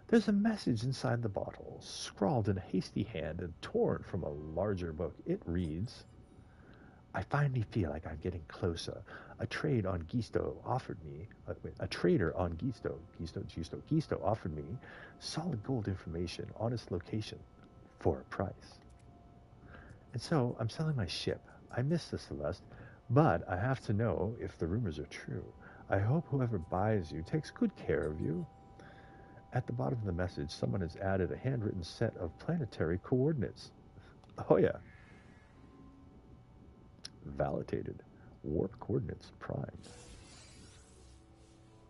A: There's a message inside the bottle, scrawled in a hasty hand and torn from a larger book. It reads, I finally feel like I'm getting closer. A trader on Gisto offered me solid gold information on its location for a price. And so I'm selling my ship. I miss the Celeste, but I have to know if the rumors are true. I hope whoever buys you takes good care of you. At the bottom of the message, someone has added a handwritten set of planetary coordinates. Oh yeah. Validated. Warp coordinates primed.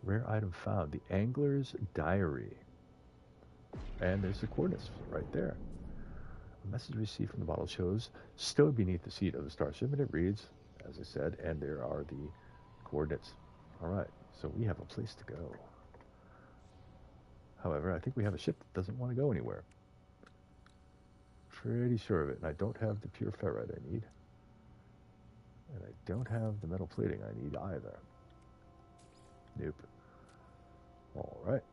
A: Rare item found. The Angler's Diary. And there's the coordinates right there. A message received from the bottle shows stowed beneath the seat of the starship, and it reads, as I said, and there are the coordinates. All right, so we have a place to go. However, I think we have a ship that doesn't want to go anywhere. Pretty sure of it. And I don't have the pure ferrite I need. And I don't have the metal plating I need either. Nope. All right.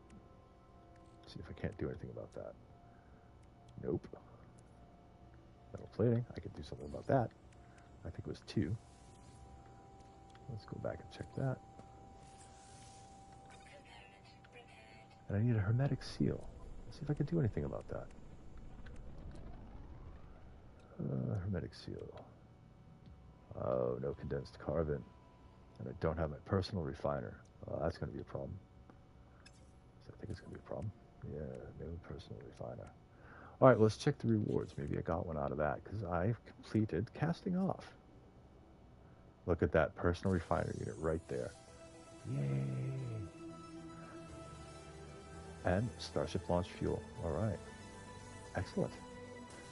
A: Let's see if I can't do anything about that. Nope. Metal plating. I could do something about that. I think it was 2. Let's go back and check that. And I need a hermetic seal. Let's see if I can do anything about that. Hermetic seal. Oh, no condensed carbon. And I don't have my personal refiner. That's going to be a problem. So I think it's going to be a problem. Yeah, no personal refiner. All right, let's check the rewards. Maybe I got one out of that because I've completed casting off. Look at that personal refiner unit right there. Yay! And Starship launch fuel. All right. Excellent.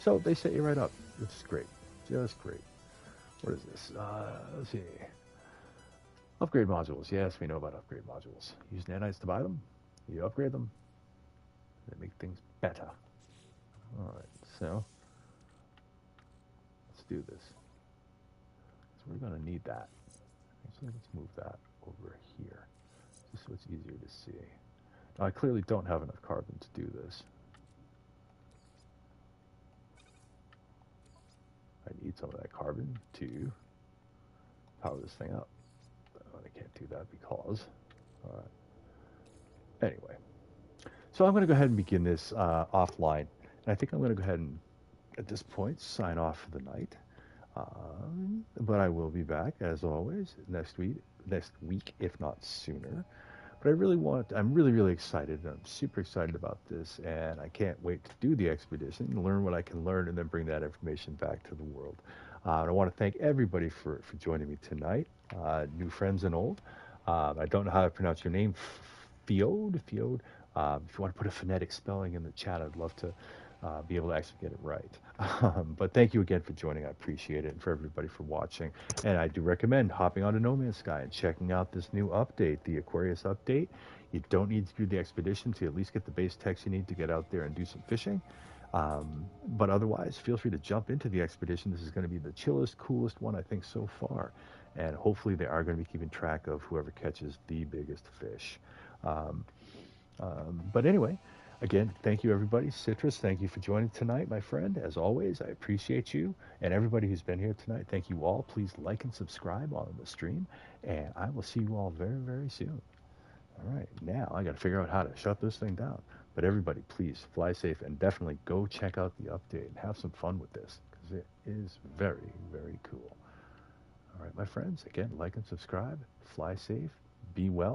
A: So they set you right up, which is great. Just great. What is this? Let's see. Upgrade modules. Yes, we know about upgrade modules. Use nanites to buy them. You upgrade them. They make things better. All right, so let's do this. So we're going to need that. Actually, let's move that over here, just so it's easier to see. Now, I clearly don't have enough carbon to do this. I need some of that carbon to power this thing up. But I can't do that because, all right. Anyway, so I'm going to go ahead and begin this offline. And I think I'm going to go ahead and, at this point, sign off for the night. But I will be back, as always, next week, if not sooner. But I'm really, really excited. I'm super excited about this, and I can't wait to do the expedition, learn what I can learn, and then bring that information back to the world. And I want to thank everybody for joining me tonight, new friends and old. I don't know how to pronounce your name, Fiode. If you want to put a phonetic spelling in the chat, I'd love to be able to actually get it right. But thank you again for joining. I appreciate it, and for everybody for watching. And I do recommend hopping onto No Man's Sky and checking out this new update, the Aquarius update. You don't need to do the expedition to at least get the base text you need to get out there and do some fishing. But otherwise, feel free to jump into the expedition. This is going to be the chillest, coolest one, I think, so far. And hopefully they are going to be keeping track of whoever catches the biggest fish. But anyway, again, thank you, everybody. Citrus, thank you for joining tonight, my friend. As always, I appreciate you. And everybody who's been here tonight, thank you all. Please like and subscribe on the stream. And I will see you all very, very soon. All right, now I got to figure out how to shut this thing down. But everybody, please fly safe and definitely go check out the update and have some fun with this because it is very, very cool. All right, my friends, again, like and subscribe. Fly safe. Be well.